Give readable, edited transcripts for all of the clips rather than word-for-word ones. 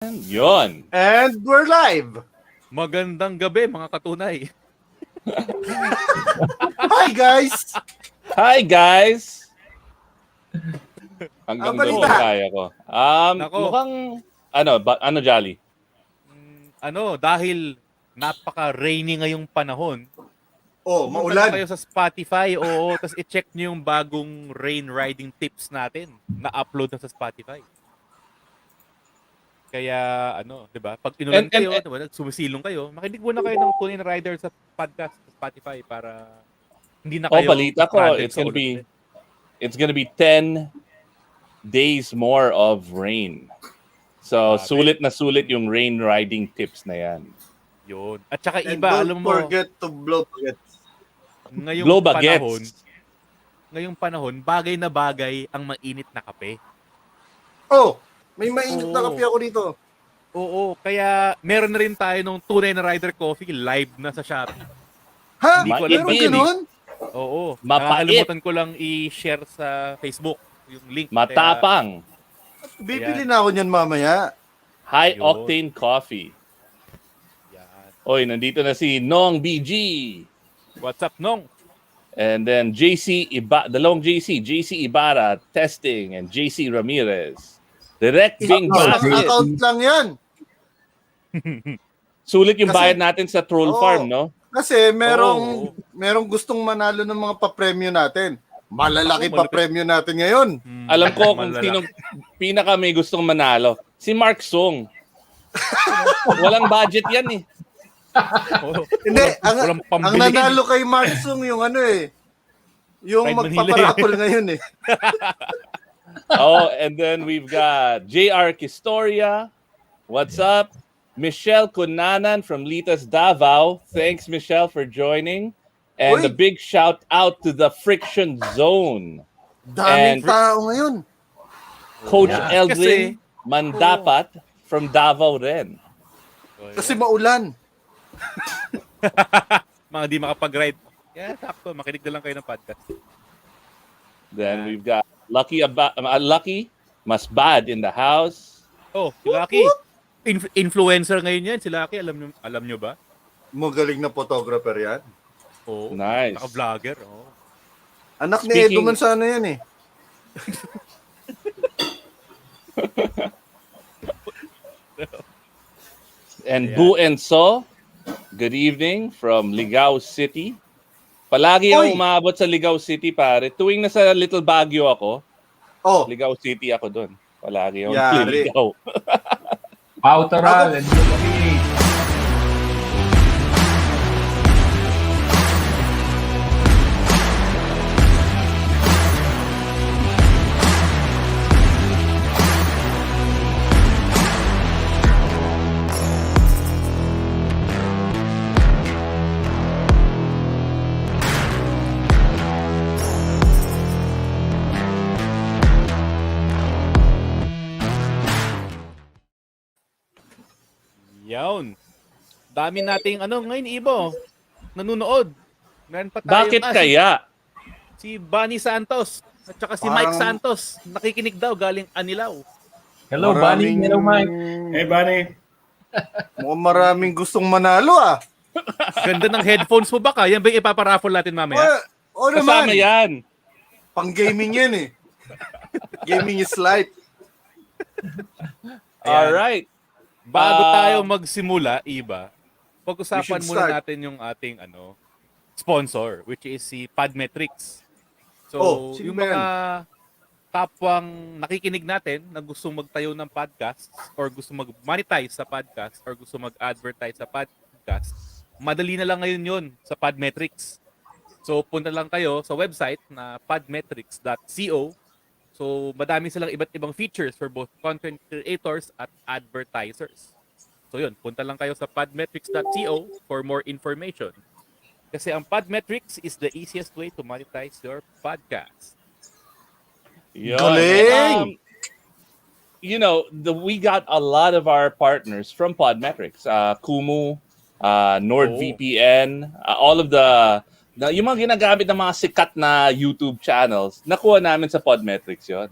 Yon. And we're live. Magandang gabi mga katunay. Hi guys. Hi guys. Hanggang Ang doon balita. kaya ko. Nako. Mukhang ano Jolly? Dahil napaka-rainy ngayong panahon. Oh, Pumunta maulan. kayo sa Spotify, tapos i-check nyo yung bagong rain riding tips natin na upload na sa Spotify. Kaya 'di ba? Pag inulan kayo, 'di ba, sumisilong kayo, makinig muna kayo ng Tunay na Rider sa podcast sa Spotify para hindi na kayo Balita ko, stranded it's sa gonna be 10 days more of rain. So, sulit na sulit yung rain riding tips na yan. Yun. At saka And iba, alam don't mo, forget to blow bagets. Blow bagets. Ngayong panahon, bagay na bagay ang mainit na kape. Oh, may mainit na kape ako dito. Oo, kaya meron na rin tayo nung Tunay na Rider Coffee live na sa Shopee. Ha? Hindi ko alam Meron ganun? Oo. Mapait. Nakakalimutan ko lang i-share sa Facebook yung link. Matapang. Bibili na ako niyan mamaya. High Yun. octane coffee. Yan. Oy, nandito na si Nong BG. What's up, Nong? And then dalawang JC Ibarra testing and JC Ramirez. Direct Bing Isang Basket. account lang yan. Sulit yung Kasi- bayad natin sa Troll Oo. Farm, no? Kasi merong gustong manalo ng mga pa-premyo natin. Malalaki Ako, pa-premyo natin ngayon. Alam ko kung Malala. sino pinaka may gustong manalo. Si Mark Song. Walang budget yan eh. Oo. Hindi, Walang ang pambili. nanalo kay Marsung yung yung Pride Manila. magpaparakol ngayon eh. Oh, and then we've got JR Kistoria. What's up? Michelle Cunanan from Litas Davao. Thanks, Michelle, for joining. And Uy. a big shout out to the Friction Zone. Daming And- tao ngayon. Coach Yeah. Eldrin Mandapat from Davao rin. Kasi maulan. Mga di makapag-ride. Yeah, sakto. Makinig na lang kayo ng podcast. Then we've got Lucky Masbad in the house. Oh, si Lucky. Influencer ngayon yan. Si Lucky, alam nyo ba? Magaling na photographer yan. Oo. Nice. Naka-vlogger. Oo. Anak ni Speaking- Edo Manzano yan eh. And Ayan. Bu and So, good evening from Ligao City. Palagi Oy! ako umabot sa Ligao City, pare. Tuwing nasa Little Baguio ako, Oh, Ligao City ako doon. Palagi ako Yari. nililigaw. Pautoral and Lumaki. Yawn. Dami nating ngayon, Ibo. Nanunood. Meron pa tayo. Bakit kaya? Si Bunny Santos. At saka si Parang- Mike Santos. Nakikinig daw galing Anilaw. Hello, Bunny. Hello, Mike. Hey, Bunny. Mukhang maraming gustong manalo ah. Ganda ng headphones mo baka. Yan ba yung ipaparaffle natin mamaya? O Kasama naman. yan. Pang gaming yan eh. Gaming is life. Alright. Bago tayo magsimula, Iba, We pag-usapan should muna start. natin yung ating sponsor, which is si Podmetrics. So, Oh, sino yung ba mga kapwang nakikinig natin na gustong magtayo ng podcast or gusto mag-monetize sa podcast or gusto mag-advertise sa podcast, madali na lang ngayon yun sa Podmetrics. So, punta lang kayo sa website na podmetrics.co. So, madami silang iba't ibang features for both content creators at advertisers. So, yun. Punta lang kayo sa podmetrics.co for more information. Kasi ang Podmetrics is the easiest way to monetize your podcast. Yun. Galing! We got a lot of our partners from Podmetrics. Kumu, NordVPN, all of yung mga ginagamit ng mga sikat na YouTube channels, nakuha namin sa Podmetrics yon.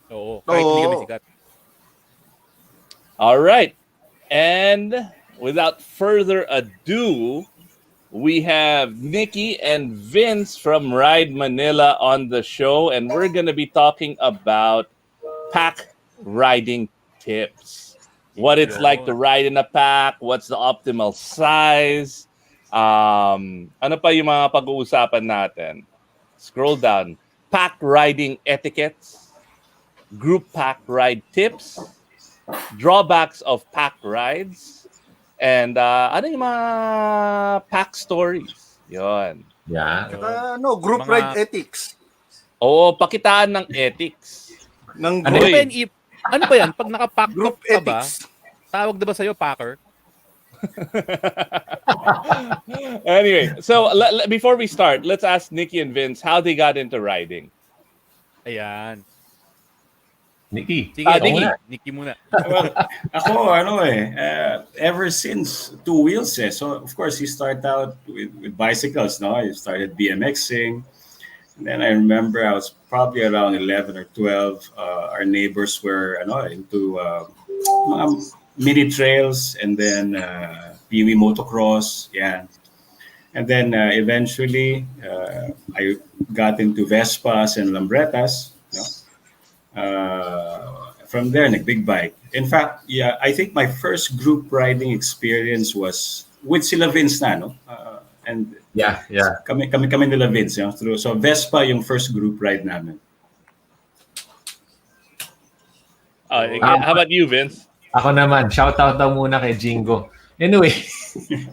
Oo. Kahit hindi kami Oo. sikat. All right. And without further ado, we have Nikki and Vince from Ride Manila on the show, and we're going to be talking about pack riding tips. What it's like to Yun. ride in a pack, what's the optimal size, ano pa yung mga pag-uusapan natin. Scroll down. Pack riding etiquettes, group pack ride tips, drawbacks of pack rides, and ano yung mga pack stories. Yon. Yeah. Group Mga- ride ethics. Oo, pakitaan ng ethics. Ng Ano group, ba yan? Ano ba yan? Pag naka-pack group up ka ba, ethics. tawag na ba sa'yo packer? Anyway, so before we start, let's ask Nikki and Vince how they got into riding. Ayan. Nikki. Sige, Ah, Nikki. Nikki. Nikki muna. Well, ako, ever since two wheels So, of course, you start out with bicycles, no? You started BMXing. And then I remember I was probably around 11 or 12. Our neighbors were into mga mini trails and then Pee-wee motocross. Yeah. And then eventually, I got into Vespas and Lambretas, from there, big bike. In fact, yeah, I think my first group riding experience was with sila Vince na, no? And Yeah. kami nila Vince, so Vespa yung first group ride namin. How about you, Vince? Ako naman, shoutout daw muna kay Jingo. Anyway,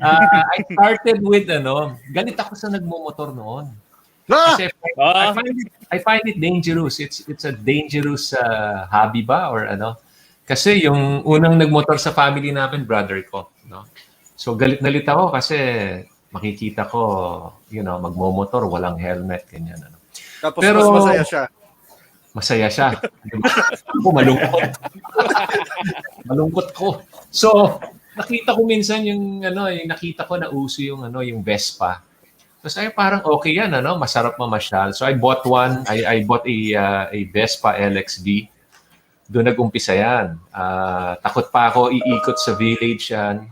I started with, galit ako sa nagmumotor noon. Kasi I find it dangerous. It's a dangerous hobby ba or ano? Kasi yung unang nagmotor sa family namin, brother ko, no? So galit ako kasi makikita ko, magmomotor, walang helmet, ganyan, ano. Tapos Pero- mas masaya siya. Masaya siya. Diba? Ako malungkot. Malungkot ko. So, nakita ko minsan yung nakita ko na uso yung Vespa. Tapos parang okay yan, masarap mamasyal. So I bought one. I bought a Vespa LXV. Doon nag-umpisa yan. Takot pa ako iikot sa village yan.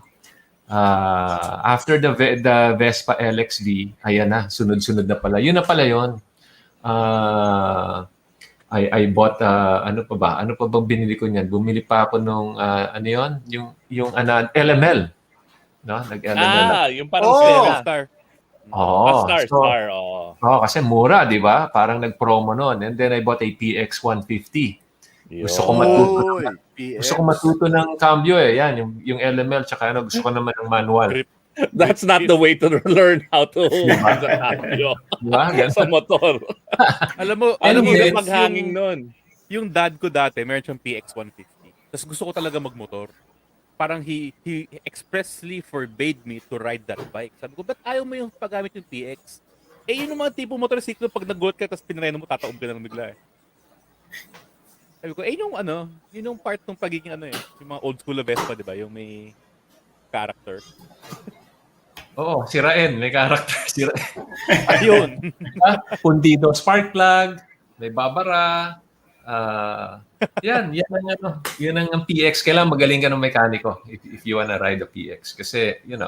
After the Vespa LXV, ayan na, sunod-sunod na pala. Yun na pala yun. I bought ano pa bang binili ko niyan? Bumili pa ako nung yung LML, no? Nag-LML. Yung parang Star. Star. Kasi mura, 'di ba? Parang nag-promo noon. And then I bought a PX 150. Gusto ko matuto ng cambio Yan, yung LML tsaka gusto ko naman ng manual. That's not the way to learn how to use a cambio sa motor. Alam mo, Yung Vince, maghanging nun. yung dad ko dati, meron siyang PX 150. Tapos gusto ko talaga magmotor. Parang he expressly forbade me to ride that bike. Sabi ko, ba't ayaw mo yung paggamit yung PX? Yun yung mga tipo motorsiklo, pag nag-goat ka, tapos pinreno mo, tataob ka lang bigla Sabi ko, yun yung part ng pagiging yung mga old school na Vespa, di ba? Yung may character. Oo, sirain, may character. Sirain. Ayun. Pundido spark plug, may babara. Yan ang PX. Kailangan magaling ka ng mekaniko if you wanna ride a PX. Kasi, yan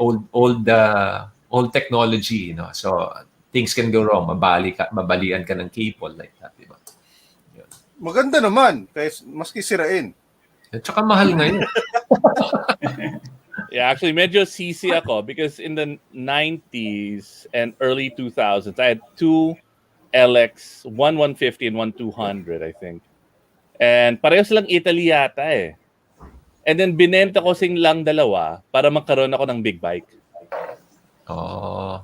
old technology, So, things can go wrong. Mabalian ka ng cable like that, di ba? Maganda naman, maski sirain. At saka mahal ngayon. Yeah, actually, medyo sisi ako because in the 90s and early 2000s, I had two LX, one 150 and one 200, I think. And pareho silang Italy yata And then binenta ko lang dalawa para magkaroon ako ng big bike. Oh.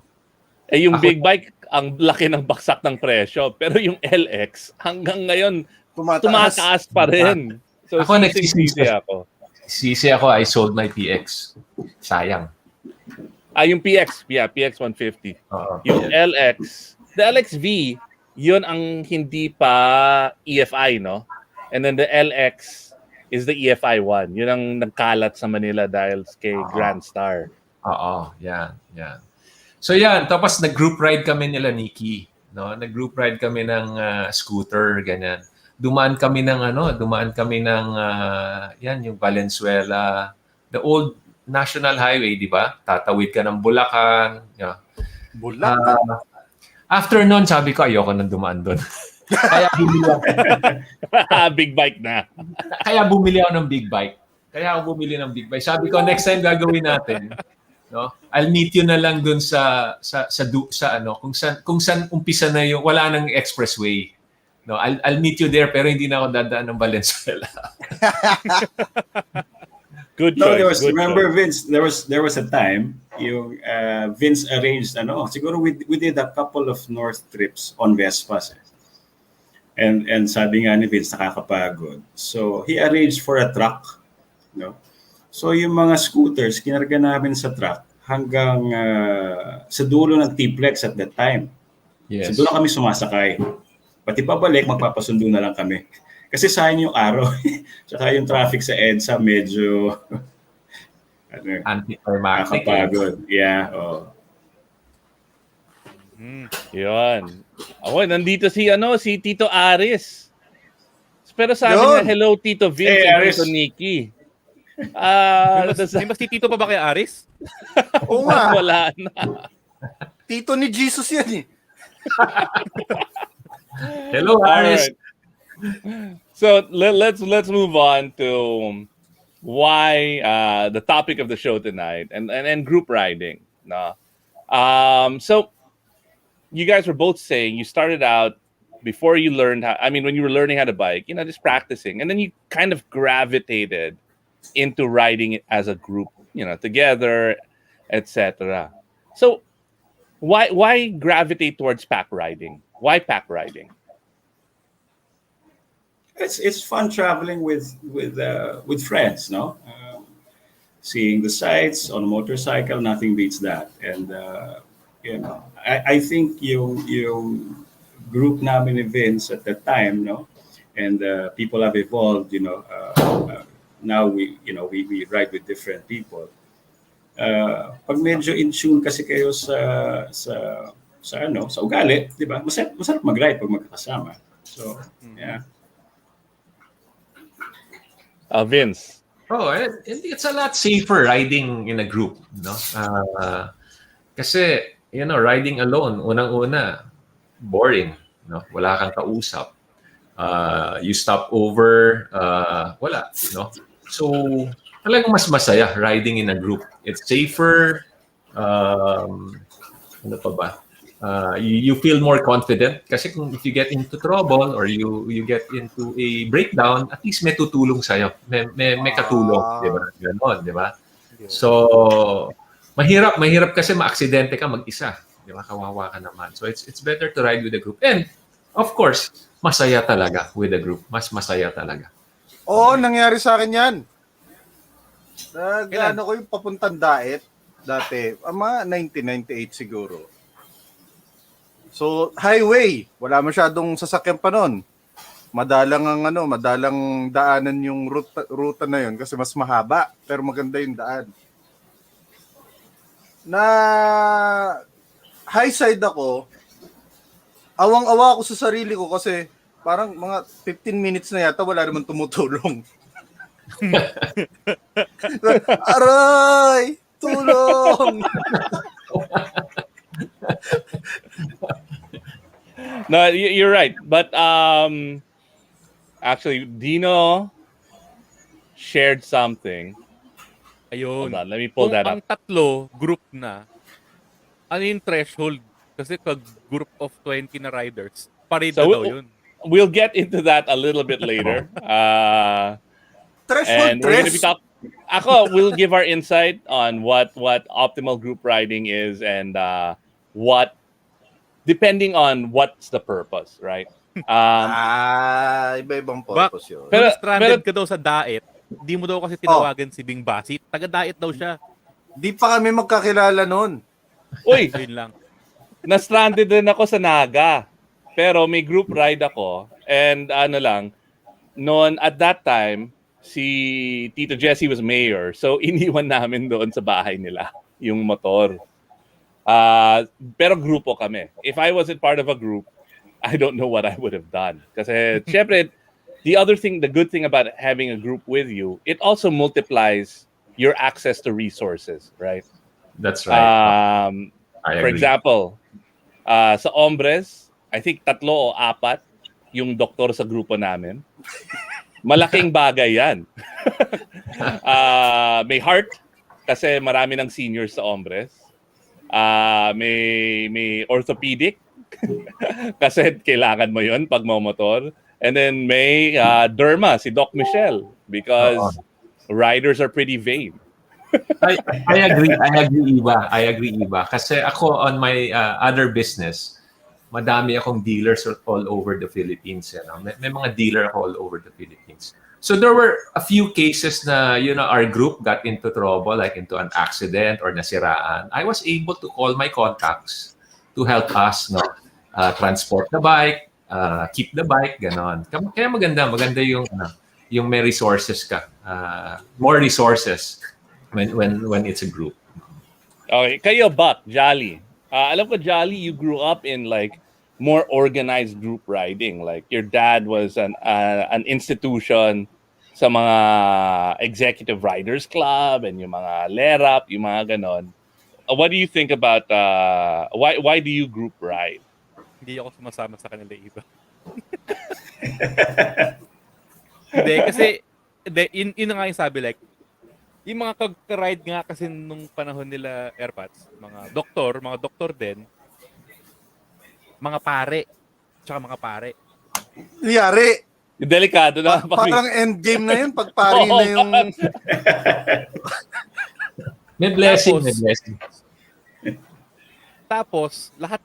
Yung big bike, ang laki ng baksak ng presyo. Pero yung LX, hanggang ngayon, tumataas pa rin. So, Ako sisi ako. Sisi ako, I sold my PX. Sayang. Yung PX. Yeah, PX 150. Yung yeah. LX. The LXV, yun ang hindi pa EFI, no? And then the LX is the EFI 1. Yun ang nagkalat sa Manila dahil kay Grand Star. Yan. So yan, tapos nag-group ride kami nila Nikki. No? Nag-group ride kami ng scooter, ganyan. dumaan kami ng yan yung Valenzuela, the old National Highway, di ba? Tatawid ka ng Bulacan. Yeah. Bulacan. After nun, sabi ko, ayoko nang dumaan doon. Kaya bumili ako, Big bike na. kaya bumili ako ng big bike. Sabi ko, next time gagawin natin, no? I'll meet you na lang doon sa kung saan umpisa na yung wala nang expressway. No, I'll meet you there pero hindi na ako dadaan ng Valenzuela. Good No, choice. Good remember choice. Vince, there was a time yung Vince arranged siguro we did a couple of north trips on Vespas. And sabi nga ni Vince, nakakapagod. So he arranged for a truck, no? So yung mga scooters kinarga namin sa truck hanggang sa dulo ng T-Plex at that time. Yes. So doon kami sumasakay. Pati pabalik, magpapasundo na lang kami. Kasi sayang yung araw. Tsaka yung traffic sa EDSA medyo Anticlimactic. nakakapagod. Yeah, oh. Yun. Ako, nandito si Tito Aris. Pero sabi Yun. niya, hello Tito Vince Hey, and Aris. Tito Nikki. May mas tito pa ba kay Aris? Oo nga. Wala na. Tito ni Jesus yan eh. Hello, Aris. Alright. So let's move on to why the topic of the show tonight and group riding. No. So you guys were both saying you started out before you learned when you were learning how to bike, just practicing, and then you kind of gravitated into riding it as a group, together, etc. So why gravitate towards pack riding? Why pack riding? It's fun traveling with friends, no? Seeing the sights on a motorcycle, nothing beats that. And I think yung group namin events at that time, no, and people have evolved. Now we ride with different people. Pag medyo in tune kasi kayo sa ugali, di ba? Masarap mag-ride pag magkakasama. So, yeah. Vince. Oh, it's a lot safer riding in a group, no? Kasi, riding alone, unang-una, boring, no? Wala kang kausap. You stop over, wala, no? So, talagang mas masaya riding in a group. It's safer. Ano pa ba? You feel more confident kasi if you get into trouble or you get into a breakdown, at least may tutulong sa'yo. May katulong, di ba? Ganon, di ba? So, mahirap kasi maaksidente ka mag-isa. Di ba? Kawawa ka naman. So, it's better to ride with a group. And, of course, masaya talaga with a group. Mas masaya talaga. Oo, nangyari sa akin yan. Kailan? Ko yung papuntang Daet dati. Mga 1998 siguro. So, highway. Wala masyadong sasakyan pa nun. Madalang daanan yung ruta na yun kasi mas mahaba. Pero maganda yung daan. Na high side ako, awang-awa ako sa sarili ko kasi parang mga 15 minutes na yata wala naman tumutulong. Aray! Tulong! No, you're right. But actually, Dino shared something. Ayun. Hold on, let me pull that Kung up. ang tatlo, group na, ano yung threshold? Kasi kag group of 20 na riders, parade So na daw yun. we'll get into that a little bit later. Threshold, And we're going to be talking. We'll give our insight on what optimal group riding is and what, depending on what's the purpose, right? Iba-ibang purpose yun. Kung Pero- stranded ka daw sa Daet, di mo daw kasi tinawagan si Bing Basit. Taga-Daet daw siya. Di pa kami magkakilala nun. Uy, Yun lang. na-stranded din ako sa Naga. Pero may group ride ako. And noon at that time, si Tito Jesse was mayor. So iniwan namin doon sa bahay nila yung motor. Pero grupo kami. If I wasn't part of a group, I don't know what I would have done. Kasi syempre, the other thing, the good thing about having a group with you, it also multiplies your access to resources, right? That's right. I For agree. example, sa Hombres, I think 3 o 4 yung doktor sa grupo namin. Malaking bagay yan. May heart, kasi marami ng seniors sa Hombres. May orthopedic, kasi kailangan mo yun pag motor. And then may derma, si Doc Michelle, because riders are pretty vain. I agree. I agree, Iba. Kasi ako on my other business, madami akong dealers all over the Philippines. May mga dealer ako all over the Philippines. So there were a few cases na, our group got into trouble, like into an accident or nasiraan. I was able to call my contacts to help us, transport the bike, keep the bike, ganon. Kaya maganda yung may resources ka, more resources when it's a group. Okay, kayo, Buck, Jolly. Alam ko, Jolly, you grew up in like more organized group riding. Like your dad was an institution sa mga executive riders club and yung mga lerap, yung mga ganon. What do you think about why do you group ride? Hindi ako sumasama sa kanila, Iba. Hindi, kasi yun na nga yung sabi, like, yung mga kag-ride nga kasi nung panahon nila Airpods, mga doktor din, mga pare, tsaka mga pare. Nangyari. Delikado na. Parang endgame na yun pag pari na yung... May blessing. Tapos, lahat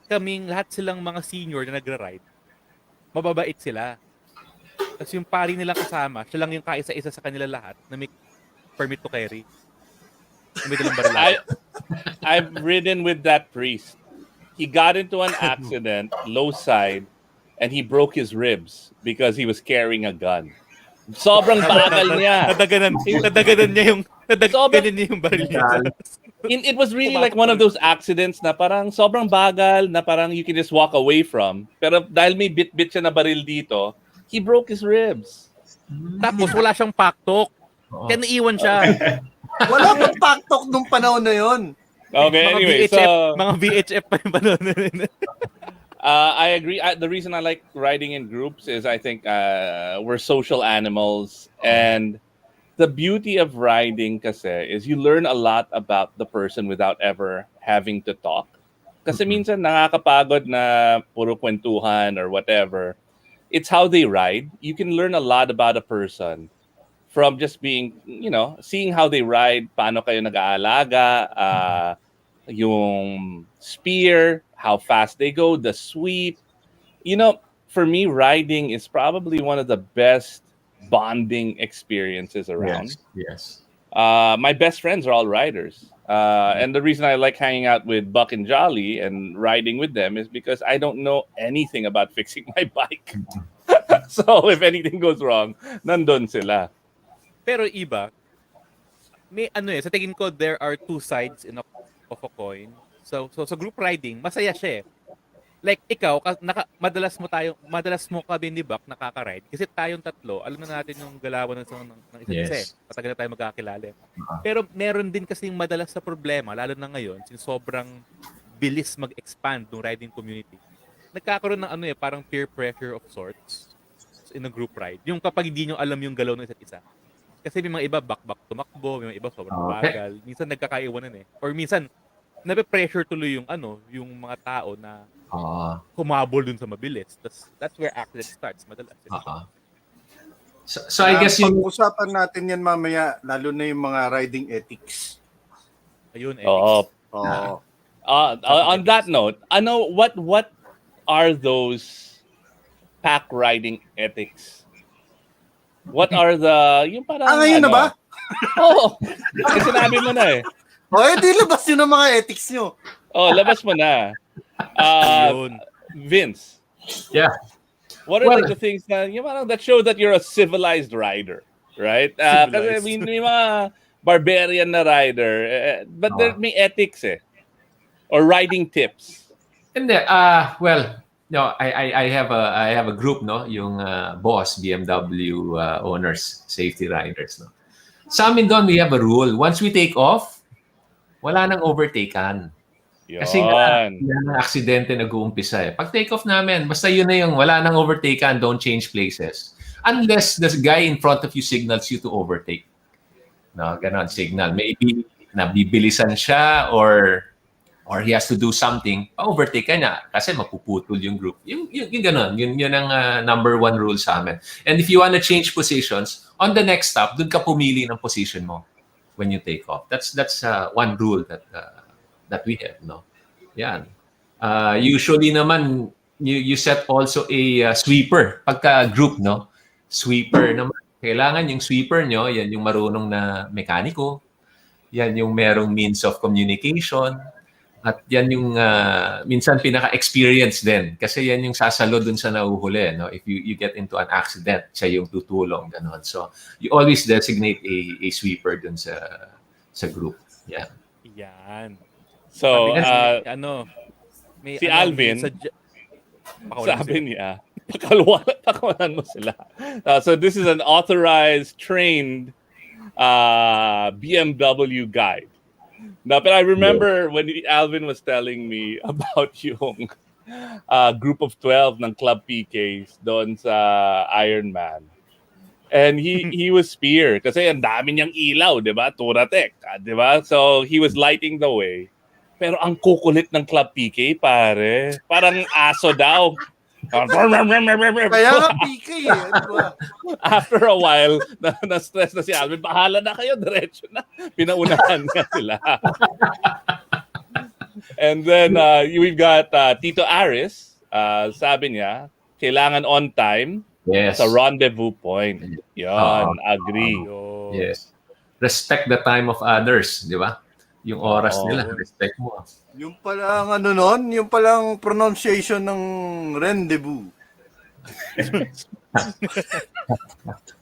silang mga senior na nagra-ride, mababait sila. Tapos yung pari nilang kasama, siya lang yung kaisa-isa sa kanila lahat na may permit to carry. May dalang baril. I've ridden with that priest. He got into an accident, low side, and he broke his ribs because he was carrying a gun. Sobrang bagal niya. Nadaganan niya yung baril niya. It was really like one of those accidents na parang sobrang bagal na parang you can just walk away from. Pero dahil may bit-bit siya na baril dito, he broke his ribs. Tapos wala siyang paktok. Kaya naiwan siya. Wala pang paktok nung panahon na yun. Okay, Mga anyway. VHF, mga VHF pa yung panahon na rin. I agree. The reason I like riding in groups is I think we're social animals. And the beauty of riding kasi is you learn a lot about the person without ever having to talk. Kasi minsan nakakapagod na puro kwentuhan or whatever. It's how they ride. You can learn a lot about a person from just being, seeing how they ride, paano kayo nag-aalaga, yung spear, how fast they go, the sweep. For me, riding is probably one of the best bonding experiences around. Yes. My best friends are all riders. And the reason I like hanging out with Buck and Jolly and riding with them is because I don't know anything about fixing my bike. So if anything goes wrong, nandun sila. Pero Iba, may sa tingin ko there are two sides of a coin. So sa group riding, masaya siya eh. Like ikaw, madalas mo kami ni Buck nakaka-ride kasi tayong tatlo, alam na natin yung galawan ng isa't isa. Matagal na tayo magkakilala. Pero meron din kasing madalas sa problema, lalo na ngayon, since sobrang bilis mag-expand ng riding community. Nagkakaroon ng parang peer pressure of sorts in a group ride. Yung kapag hindi nyo alam yung galaw ng isa't isa. Kasi may mga iba back tumakbo, may mga iba sobrang bagal. Minsan nagkakaiwanan eh. Or minsan nape-pressure tuloy yung mga tao na humabol dun sa mabilis. That's where accident starts madalas. So I guess pag-usapan natin yan mamaya, lalo na yung mga riding ethics. Ayun, ethics. On that note, what are those pack riding ethics? What are yung parang ngayon na ba? Oo. Sinabi mo na eh. Di labas yun ang mga ethics nyo. Labas mo na. Vince. Yeah. What are like the things that show that you're a civilized rider, right? Kasi may mga barbarian na rider, but there may ethics eh. Or riding tips. Hindi, well, No, I have a group, no, yung boss BMW owners, safety riders, no. Sa amin doon, we have a rule. Once we take off, wala nang overtaken. Kasi nga, Yon. yan ang aksidente nag-uumpisa eh. Pag take off namin, basta yun na yung wala nang overtaken, don't change places. Unless the guy in front of you signals you to overtake. No, ganon, signal. Maybe nabibilisan siya or he has to do something, pa-overtake ka niya kasi mapuputol yung group. Yung ganon, yun ang number one rule sa amin. And if you wanna change positions, on the next stop, dun ka pumili ng position mo when you take off. That's one rule that we have, no? Yan. Usually naman, you set also a sweeper pagka group, no? Sweeper naman. Kailangan yung sweeper nyo, yan yung marunong na mekaniko, yan yung merong means of communication, at yan yung minsan pinaka-experience din. Kasi yan yung sasalo dun sa nahuhuli. No? If you get into an accident, siya yung tutulong. Ganon. So, you always designate a sweeper dun sa group. Yeah. Yan. So, May si Alvin, sabi niya, pakawalan mo sila. So, this is an authorized, trained BMW guide. No, but I remember when Alvin was telling me about yung group of 12 ng Club PKs doon sa Ironman. And he was spear kasi ang dami niyang ilaw, 'di ba? Turatek, 'di ba? So he was lighting the way. Pero ang kukulit ng Club PK, pare. Parang aso daw. Kaya nga PK eh. Ano ba? After a while, na-stress na si Alvin. Bahala na kayo, diretso na. Pinaunahan nga sila. And then, we've got Tito Aris. Sabi niya, kailangan on time sa rendezvous point. Yon, agree. Yes. Respect the time of others, di ba? Yung oras nila, respect mo. Yung palang ano nun, yung palang pronunciation ng rendezvous.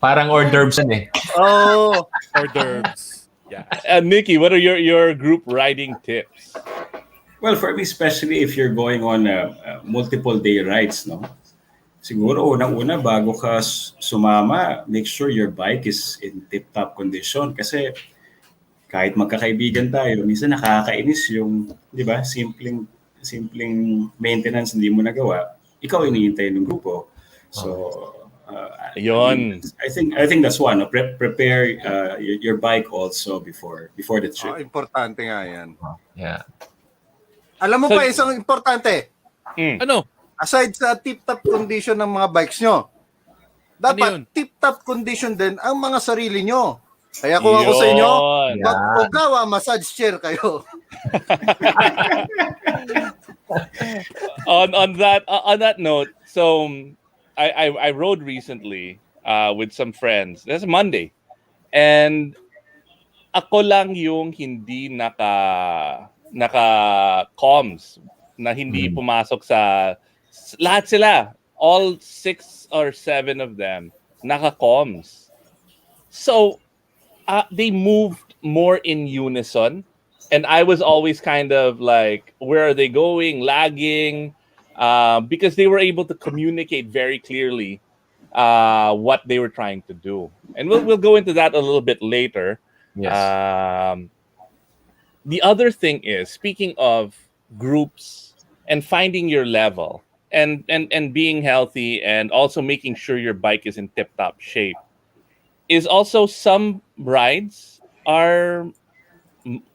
Parang hors d'oeuvres yan eh. Oh, hors d'oeuvres. Yeah. Nikki, what are your group riding tips? Well, for me, especially if you're going on multiple day rides, no? Siguro, unang-una, bago ka sumama, make sure your bike is in tip-top condition. Kasi kahit magkakaibigan tayo, minsan nakakainis yung, di ba, simpleng maintenance hindi mo nagawa, ikaw iniintay ng grupo. So, Yon. I think that's one. Prepare your bike also before the trip. importante nga yan. Yeah. Alam mo pa isang importante. Ano? Aside sa tip-top condition ng mga bikes nyo, dapat yun? tip-top condition din ang mga sarili nyo. Kaya kung ako sa inyo, OGAWA massage chair kayo. on that note, so I rode recently with some friends. That's Monday. And ako lang yung hindi naka-comms na hindi pumasok sa lahat sila. All 6 or 7 of them naka-comms. So they moved more in unison, and I was always kind of like, where are they going? Lagging, because they were able to communicate very clearly what they were trying to do, and we'll go into that a little bit later. Yes. The other thing is, speaking of groups and finding your level and being healthy and also making sure your bike is in tip-top shape, is also some rides are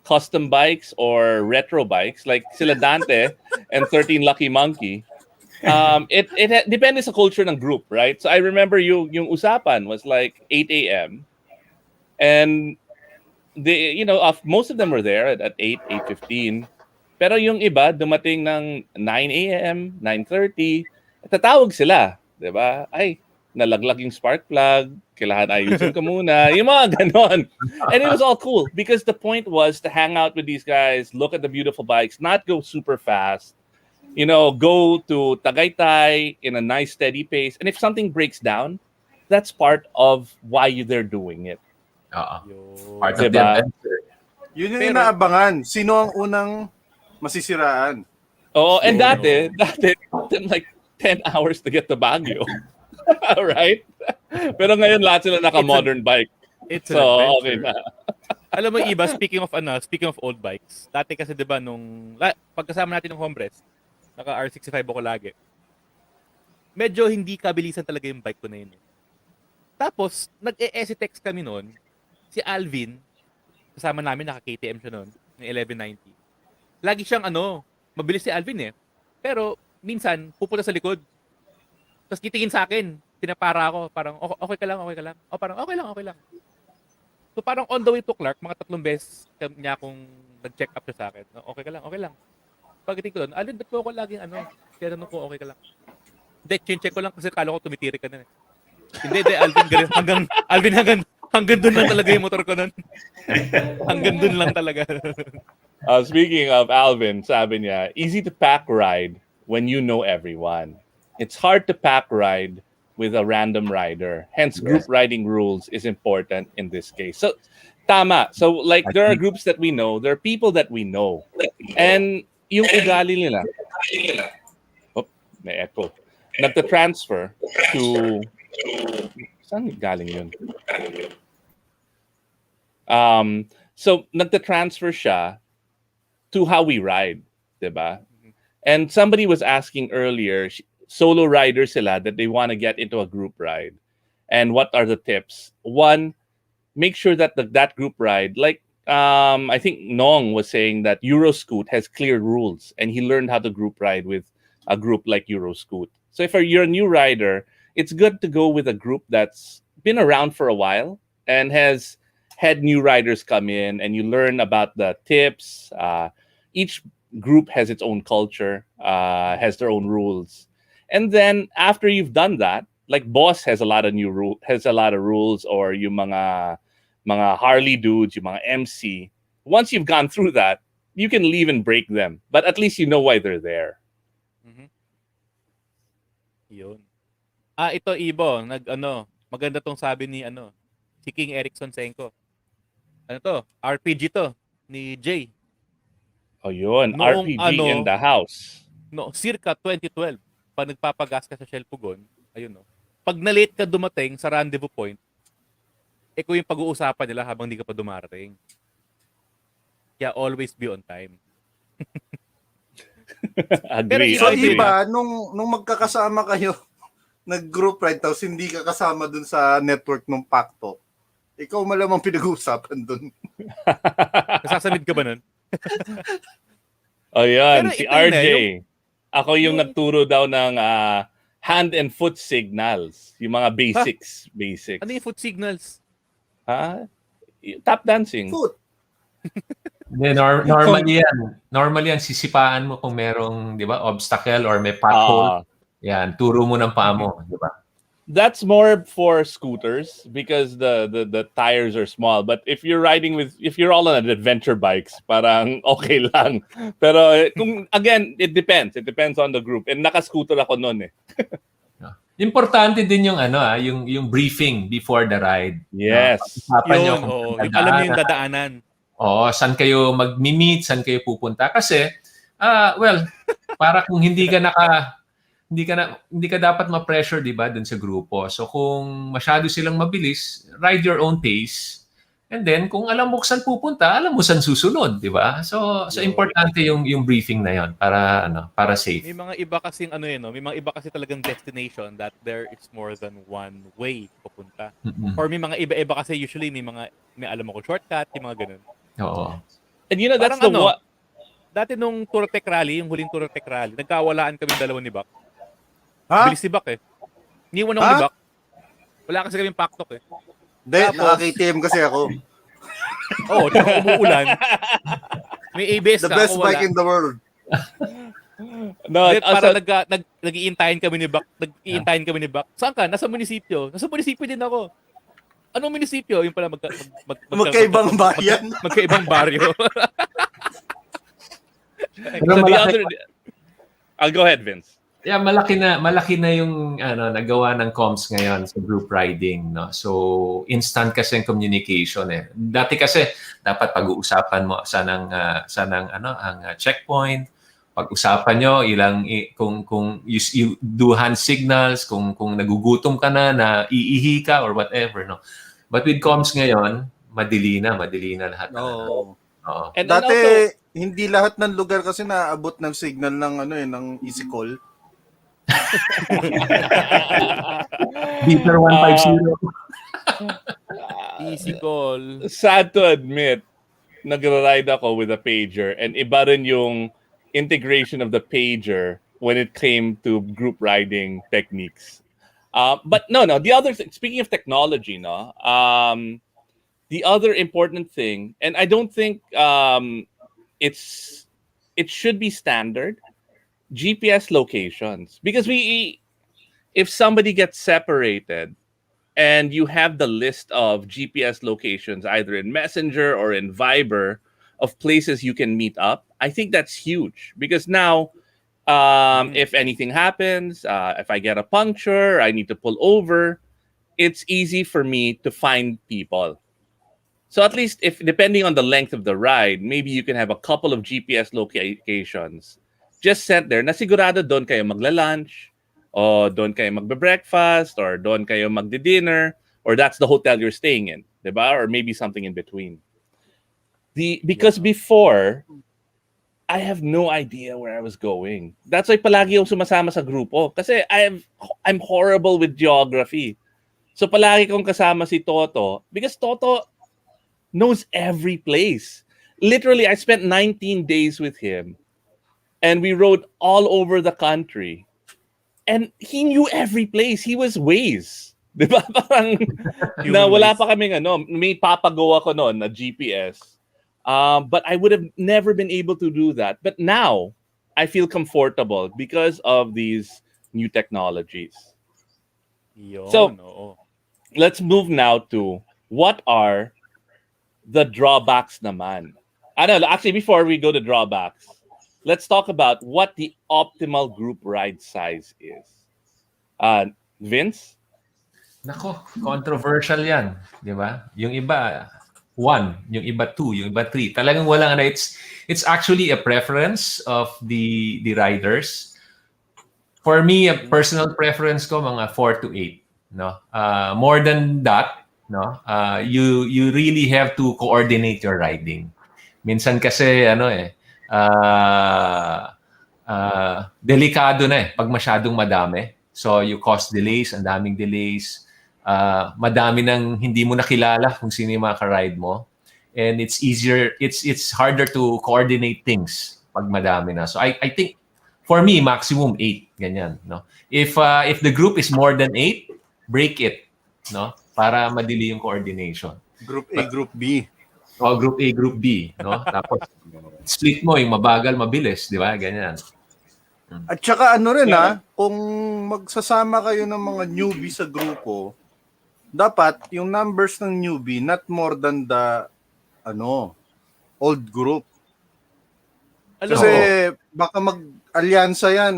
custom bikes or retro bikes like sila Dante and 13 Lucky Monkey. It depends sa culture ng group, right? So I remember yung usapan was like 8 a.m. and they, most of them were there at 8:15. Pero yung iba dumating ng 9 a.m., 9:30, tatawag sila, 'di ba? Ay, nalaglag yung spark plug, kailangan ayusin ka muna, yung mga ganon. And it was all cool because the point was to hang out with these guys, look at the beautiful bikes, not go super fast, go to Tagaytay in a nice steady pace. And if something breaks down, that's part of why they're doing it. Part of the adventure. Yun yung inaabangan. Sino ang unang masisiraan? Oh, and dati, like 10 hours to get to Baguio. Right? Pero ngayon lahat sila naka-modern bike. It's an So, adventure. okay na. Alam mo iba, speaking of old bikes, dati kasi 'di ba pagkasama natin ng Hombres, naka R65 ako lagi. Medyo hindi kabilisan talaga yung bike ko na yun. Tapos, nag-e-STX kami noon, si Alvin, kasama namin, naka KTM siya noon, ng 1190. Lagi siyang mabilis si Alvin eh. Pero minsan pupunta sa likod. Tapos titingin sa akin, pinapara ako, parang okay ka lang, okay ka lang. O parang okay lang. So parang on the way to Clark, mga 3 beses niya akong nag-check up siya sa akin. Okay ka lang. Pagdating ko doon, Alvin, ba't mo ako laging tinanong ko okay ka lang? Hindi, check ko lang kasi kala ko tumitirik ka na eh. Hindi, Alvin, hanggang doon lang talaga yung motor ko nun. Hanggang doon lang talaga. Speaking of Alvin, sabi niya, easy to pack ride when you know everyone. It's hard to pack ride with a random rider. Hence, group riding rules is important in this case. So, tama. So, like, there are groups that we know. There are people that we know. And yung ugali nila, may echo. Nagta-transfer to... Saan galing yun? So, nagta-transfer siya to how we ride. Diba? And somebody was asking earlier, solo riders sila that they want to get into a group ride. And what are the tips? One, make sure that that group ride, like I think Nong was saying that Euroscoot has clear rules and he learned how to group ride with a group like Euroscoot. So if you're a new rider, it's good to go with a group that's been around for a while and has had new riders come in and you learn about the tips. Each group has its own culture, has their own rules. And then after you've done that, like Boss has a lot of rules, or yung mga Harley dudes, yung mga MC. Once you've gone through that, you can leave and break them. But at least you know why they're there. Mhm. Yun. Ito Ibo, maganda tong sabi ni si King Erickson Senko. RPG to ni Jay. Oh yun, Noong RPG in the house. No, circa 2012, pag nagpapagas ka sa Shell Pugon, ayun pag na-late ka dumating sa rendezvous point, ikaw yung pag-uusapan nila habang hindi ka pa dumarating. Kaya always be on time. Agree. So, Agree. iba, nung magkakasama kayo, nag-group ride, tapos hindi ka kasama dun sa network ng Pacto, ikaw malamang pinag-uusapan dun. Nasasamid ka ba nun? Oh yan, Pero si ito yun RJ. Ako yung nagturo daw ng hand and foot signals. Yung mga basics. Ano yung foot signals? Tap dancing. Foot. Then normally yan, sisipaan mo kung merong, di ba, obstacle or may pothole. Yan, turo mo ng paa mo, di ba? That's more for scooters because the tires are small. But if you're all on adventure bikes, parang okay lang. Pero again, it depends. It depends on the group. And naka-scooter ako noon eh. Importante din yung yung briefing before the ride. Yes. Yun, yung alam niyo yung dadaanan. Saan kayo mag-meet, saan kayo pupunta. Kasi, para kung hindi ka dapat ma-pressure, di ba, dun sa grupo. So kung masyado silang mabilis, ride your own pace. And then kung alam mo saan pupunta, alam mo saan susunod, di ba? So importante yung briefing na yon para safe. May mga iba kasing may mga iba kasi talagang destination that there is more than one way pupunta. Mm-mm. Or may mga iba-iba kasi usually may alam mo ko shortcut, yung mga ganun. Oo. And you know, that's Parang dati nung Tourtec Rally, yung huling Tourtec Rally, nagkawalaan kami dalawa ni Bak. Bilis si Bak eh. Niwan ako ni Bak. Wala kasi kaming paktok eh. Hindi, naka-KTM kasi ako. Tsaka umuulan. May ABS The ka, best ako wala. bike in the world. Para nag-iintayin kami ni Bak. Saan ka? Nasa munisipyo. Nasa munisipyo din ako. Anong munisipyo? Yung pala Magkaibang bayan. Magkaibang baryo. I'll go ahead, Vince. Yeah, malaki na yung nagawa ng comms ngayon sa group riding, no. So instant kasi ang communication eh. Dati kasi dapat pag-uusapan mo saan ang checkpoint Pag-usapan nyo kung you do hand signals, kung nagugutom ka na iihi ka or whatever, no. But with comms ngayon, madili na lahat ng Oo. Oo. And Dati, also, hindi lahat ng lugar kasi naaabot ng signal ng ng easy call. Beeper uh, 150. Easy call. sad to admit, nagra-ride ako with a pager and iba rin yung integration of the pager when it came to group riding techniques. But no, the other thing, speaking of technology, no, the other important thing, and I don't think it should be standard GPS locations because if somebody gets separated and you have the list of GPS locations either in Messenger or in Viber of places you can meet up, I think that's huge because now, if anything happens, if I get a puncture, I need to pull over, it's easy for me to find people. So at least if depending on the length of the ride, maybe you can have a couple of GPS locations just set there na sigurado doon kayo magla-lunch o doon kayo magbe-breakfast or doon kayo magdi-dinner or that's the hotel you're staying in, 'di ba? Or maybe something in between. Because before I have no idea where I was going. That's why palagi yung sumasama sa grupo kasi I'm horrible with geography. So palagi kong kasama si Toto because Toto knows every place. Literally, I spent 19 days with him and we rode all over the country. And he knew every place. He was Waze. Di ba? Parang na Human wala waste. pa kaming may papagawa ko noon na GPS. But I would have never been able to do that. But now, I feel comfortable because of these new technologies. Yun, So- oo. Let's move now to what are the drawbacks naman. Actually, before we go to drawbacks, let's talk about what the optimal group ride size is. Vince? Nako, controversial yan, di ba? Yung iba, 1, yung iba 2, yung iba 3. Talagang walang it's actually a preference of the riders. For me, a personal preference ko mga 4 to 8, no? More than that, no? You really have to coordinate your riding. Minsan kasi delikado na pag masyadong madami. So you cause delays, ang daming delays. Madami nang hindi mo nakilala kung sino yung mga ka-ride mo. And it's harder to coordinate things pag madami na. So I think for me maximum 8 ganyan, no. If the group is more than 8, break it, no? Para madili yung coordination. Group A, Group B. O group A, group B, no? Tapos split mo yung mabagal, mabilis, di ba? Ganyan. At saka rin Yeah. kung magsasama kayo ng mga newbie sa grupo, dapat yung numbers ng newbie not more than the old group. Alam Kasi mo, baka mag-alyansa yan,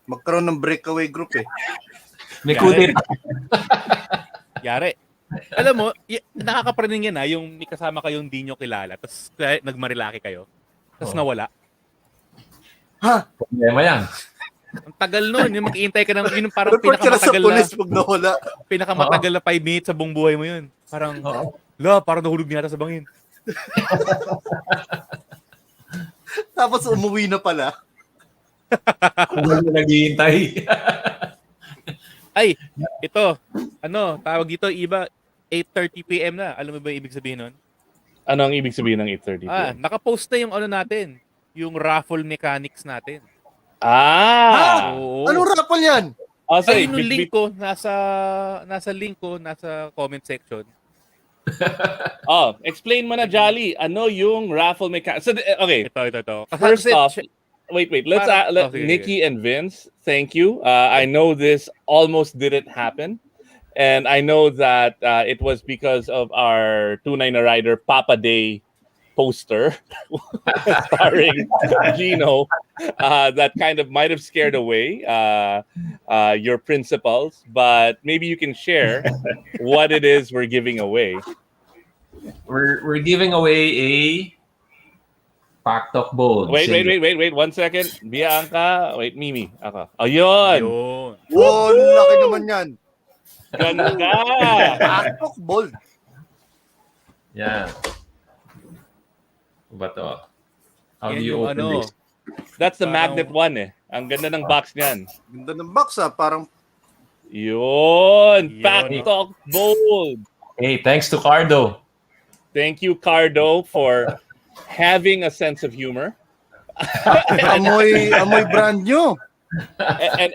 magkaroon ng breakaway group eh. May Yari. kudeta. yari. Alam mo, nakakapraning yan yung may kasama kayong di nyo kilala, tapos nagmarilaki kayo, tapos Oo. nawala. Problema yan. Ang tagal nun, yung mag-iintay ka ng, yun yung parang Report ka na sa pinakamatagal police pag nawala. pinakamatagal na 5 minutes sa buong buhay mo yun. Parang, Oo. parang nahulog niya sa bangin. Tapos umuwi na pala. Kung ano naghihintay. Ay, ito, tawag dito, iba, 8:30 p.m. na. Alam mo ba yung ibig sabihin nun? Ano ang ibig sabihin ng 8:30 p.m.? Nakapost na yung natin, yung raffle mechanics natin. Oo. Anong raffle yan? Ayun yung link ko, nasa link ko, nasa comment section. Explain mo na, Jolly. Ano yung raffle mechanic? So, okay. Ito. First off, wait. Let's let sige, Nikki and Vince. Thank you. I know this almost didn't happen, and I know that it was because of our Tunay na Rider Papa Day poster starring Gino that kind of might have scared away your principals, but maybe you can share what it is we're giving away. We're giving away a Paktok Bold. Wait. 1 second. Bianca. Wait, Mimi. Ako. Ayun. Yun. Oh, laki naman yan. Ganda. Paktok bold. Yan. Ano ba to? How Yan do you yung open this? That's the Parang- magnet one eh. Ang ganda ng box niyan. Ganda ng box parang Yun. Yun. Paktok Bold. Hey, thanks to Cardo. Thank you, Cardo, for having a sense of humor amoy brand new.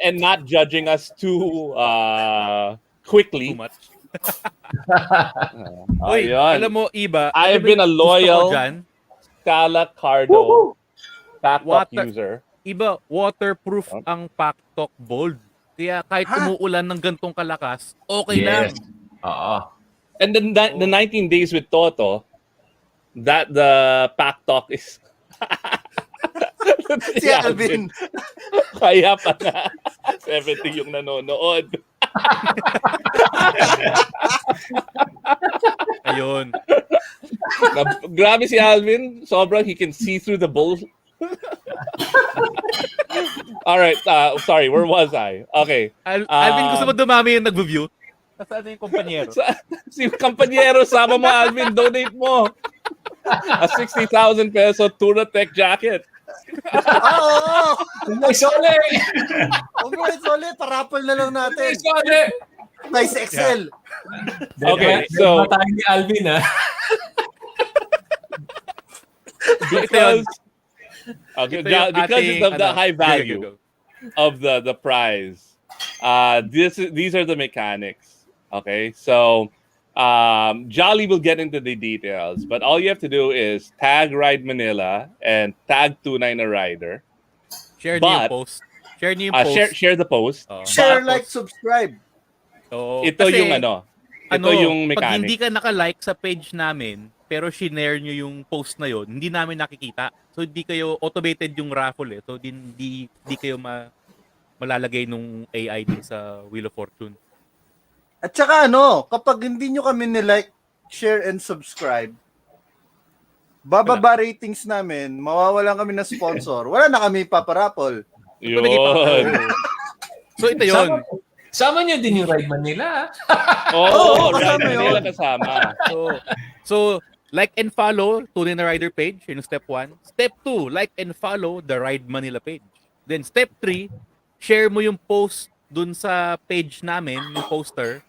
and not judging us too quickly. Too much. Uy, Ayun. alam mo, Iba, I have alam mo been a yung gusto ko loyal dyan? Scala Cardo Paktok Water- user. Iba, waterproof Huh? ang Paktok Bold. Kaya kahit Ha? umuulan ng gantong kalakas, okay lang. Yes. Oo. And then the 19 days with Toto, that the Paktok is Si Alvin. Kaya pa nga 70 yung nanonood. Ayun. Grabe si Alvin. Sobrang he can see through the bull. All right. Sorry, where was I? Okay. Alvin, gusto mo dumami yung nag-view? Saan yung kumpanyero? Si Campanyero, sama mo Alvin, donate mo. A 60,000 peso Turatech jacket. Oo. Sole! Ulit, parapol na lang natin. Sole! Size XL. Okay, Dito so- tayo ni Alvin, ha? Because Ito yung because ating, of the ano, high go. value of the prize. These are the mechanics. Okay, so Jolly will get into the details, but all you have to do is tag Ride Manila and tag Tunay na Rider. Share niyo yung But- post. Share niyo yung post. Share the post. Oo. Share, But- like, subscribe. Oo. Ito Kasi, yung ito yung pag hindi mechanic. ka naka-like sa page namin, pero shinare nyo yung post na yon, hindi namin nakikita. So hindi kayo automated yung raffle eh. So hindi kayo malalagay nung AI din sa Wheel of Fortune. At saka kapag hindi nyo kami nilike, share, and subscribe, bababa ratings namin, mawawalan kami ng sponsor, wala na kami paparapol. Yun. So ito yon. Sama niyo din yung Ride Manila, ha? Oo, Oo, Ride kasama Manila yun. kasama. So like and follow Tunay na Rider page, yun yung step 1. Step 2, like and follow the Ride Manila page. Then step 3, share mo yung post dun sa page namin, yung poster.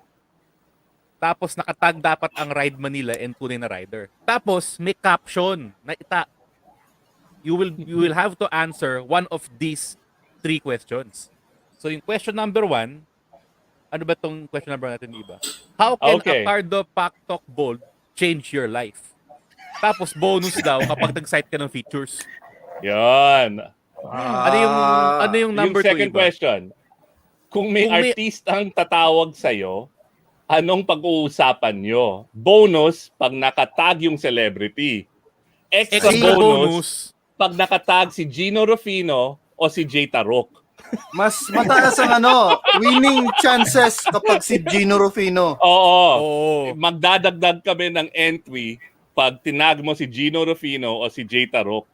Tapos nakatag dapat ang Ride Manila and Tunay na Rider. Tapos may caption na you will have to answer one of these 3 questions. So yung question number 1, ano ba tong question number natin, Iba? How can Okay. a Cardo Paktok Bold change your life? Tapos bonus daw kapag nag-cite ka ng features. Yun. Ano yung number 2, Yung second Iba? question, kung may Kung may- artistang tatawag sa'yo, anong pag-uusapan nyo? Bonus, pag nakatag yung celebrity. Extra Extra bonus, bonus. pag nakatag si Gino Rufino o si Jay Tarok. Mas mataas ang winning chances kapag si Gino Rufino. Oo. Oo. Magdadagdag kami ng entry pag tinag mo si Gino Rufino o si Jay Tarok.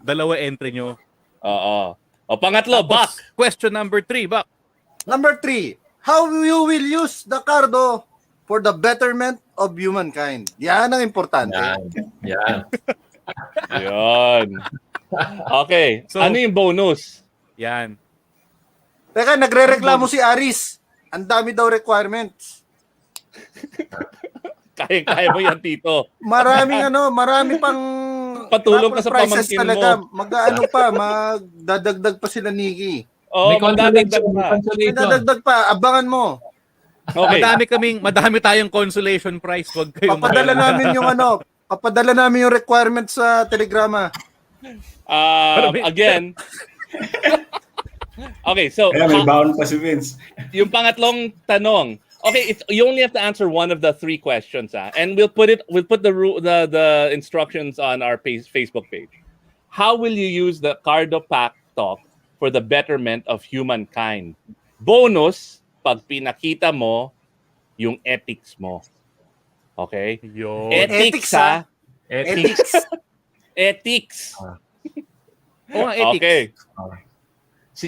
Dalawa entry nyo. Oo. O pangatlo, Bak. Tapos, question number 3, Bak. Number 3, how you will use the Cardo for the betterment of humankind. Yan ang importante. Yan. Yun. Okay. So- Ano yung bonus? Yan. Teka, nagre-reklamo si Aris. Ang dami daw requirements. Kaya mo yan, Tito. Marami pang Patulong ka sa prizes pamangkin talaga. mo. Magdadagdag pa sila Nikki. Oo, May magdadagdag consolation. pa. Magdadagdag pa, abangan mo. Okay. Madami tayong consolation prize. Huwag kayong Papadala namin yung requirements sa telegrama. Again. Okay, so Kaya may baon pa si Vince. yung pangatlong tanong. Okay, you only have to answer one of the 3 questions, and we'll put the instructions on our Facebook page. How will you use the Cardo Pack Talk for the betterment of humankind? Bonus, pag pinakita mo yung ethics mo. Okay? Yun. Ethics, Ethics, ha? Ethics. Ethics. Oo nga, ethics. Okay.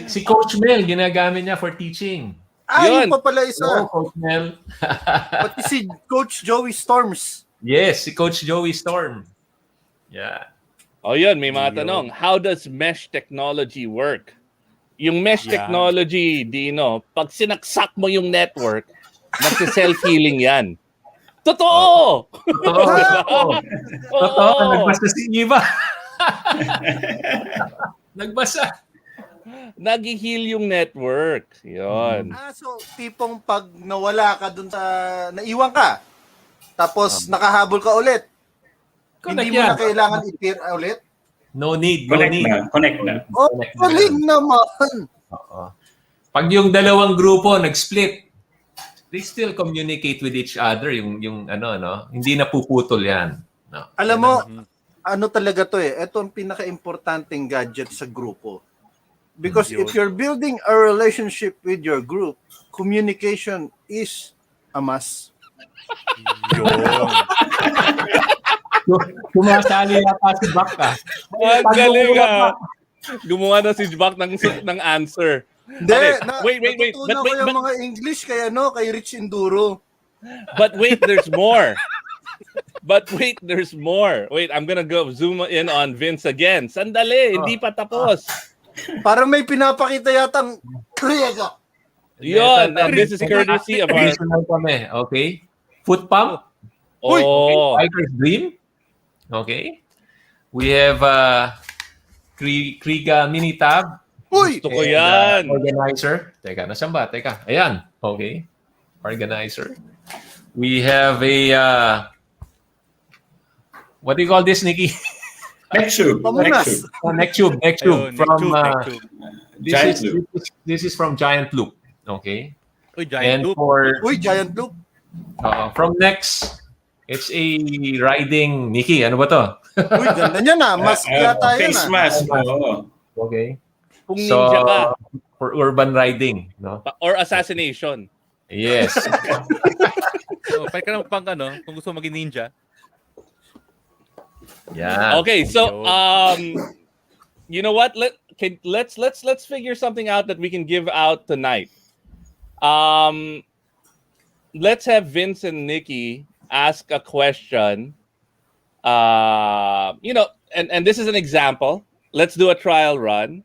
Si Coach Mel, ginagamit niya for teaching. Yun Yun. pa pala isa. Oo, Coach Mel. Pati si Coach Joey Storms. Yes, si Coach Joey Storm. Yeah. O yun, may mga Yun. tanong. How does mesh technology work? Yung mesh Yan. technology, Dino, pag sinaksak mo yung network, magsi-self-healing yan. Totoo! Totoo. Totoo. Nagbasa si Iba. Nagbasa. Nag-heal yung network. Yun. So tipong pag nawala ka dun sa, naiwan ka, tapos nakahabol ka ulit, Connect hindi mo yan. na kailangan i-peer ulit. No need. Connect na. Oh, Connect na. galing naman. Oo. Pag yung dalawang grupo nag-split, they still communicate with each other. Yung ano, no? Hindi napuputol yan. No? Alam mo, ano talaga to eh. Ito ang pinaka-importanting gadget sa grupo. Because Yun. if you're building a relationship with your group, communication is a must. Yun. Sumasali yata si Baka. Ang galing Gumawa na si Jbak ng answer. Hindi, Okay, wait. natutunan ko yung mga English kay Rich Enduro. But wait, there's more. Wait, I'm gonna go zoom in on Vince again. Sandali, hindi pa tapos. Parang may pinapakita yatang Kriega. Yun, and this is courtesy of our... Additional kami, okay? Foot pump, Oh, Tiger's Dream, okay? We have Kriega Mini Tab. Uy! gusto ko yan. Organizer. Teka, nasan ba? Teka, ayan. Okay. Organizer. We have a, what do you call this, Nikki? Next tube. Pamunas. Neck tube. Ayun, From, neck tube. this is from Giant Loop. Okay. Uy, giant And loop. Uy, Giant Loop. from Next, it's a riding, Nikki, ano ba to? Uy, ganda niya na. Mask yata yan Face mask. Oo. Okay. Kung ninja ka. For urban riding, no? Or assassination. Yes. So, pwede ka naman pang kung gusto mo maging ninja. Yeah. Okay, so you know what? Let's figure something out that we can give out tonight. Let's have Vince and Nikki ask a question. And this is an example. Let's do a trial run.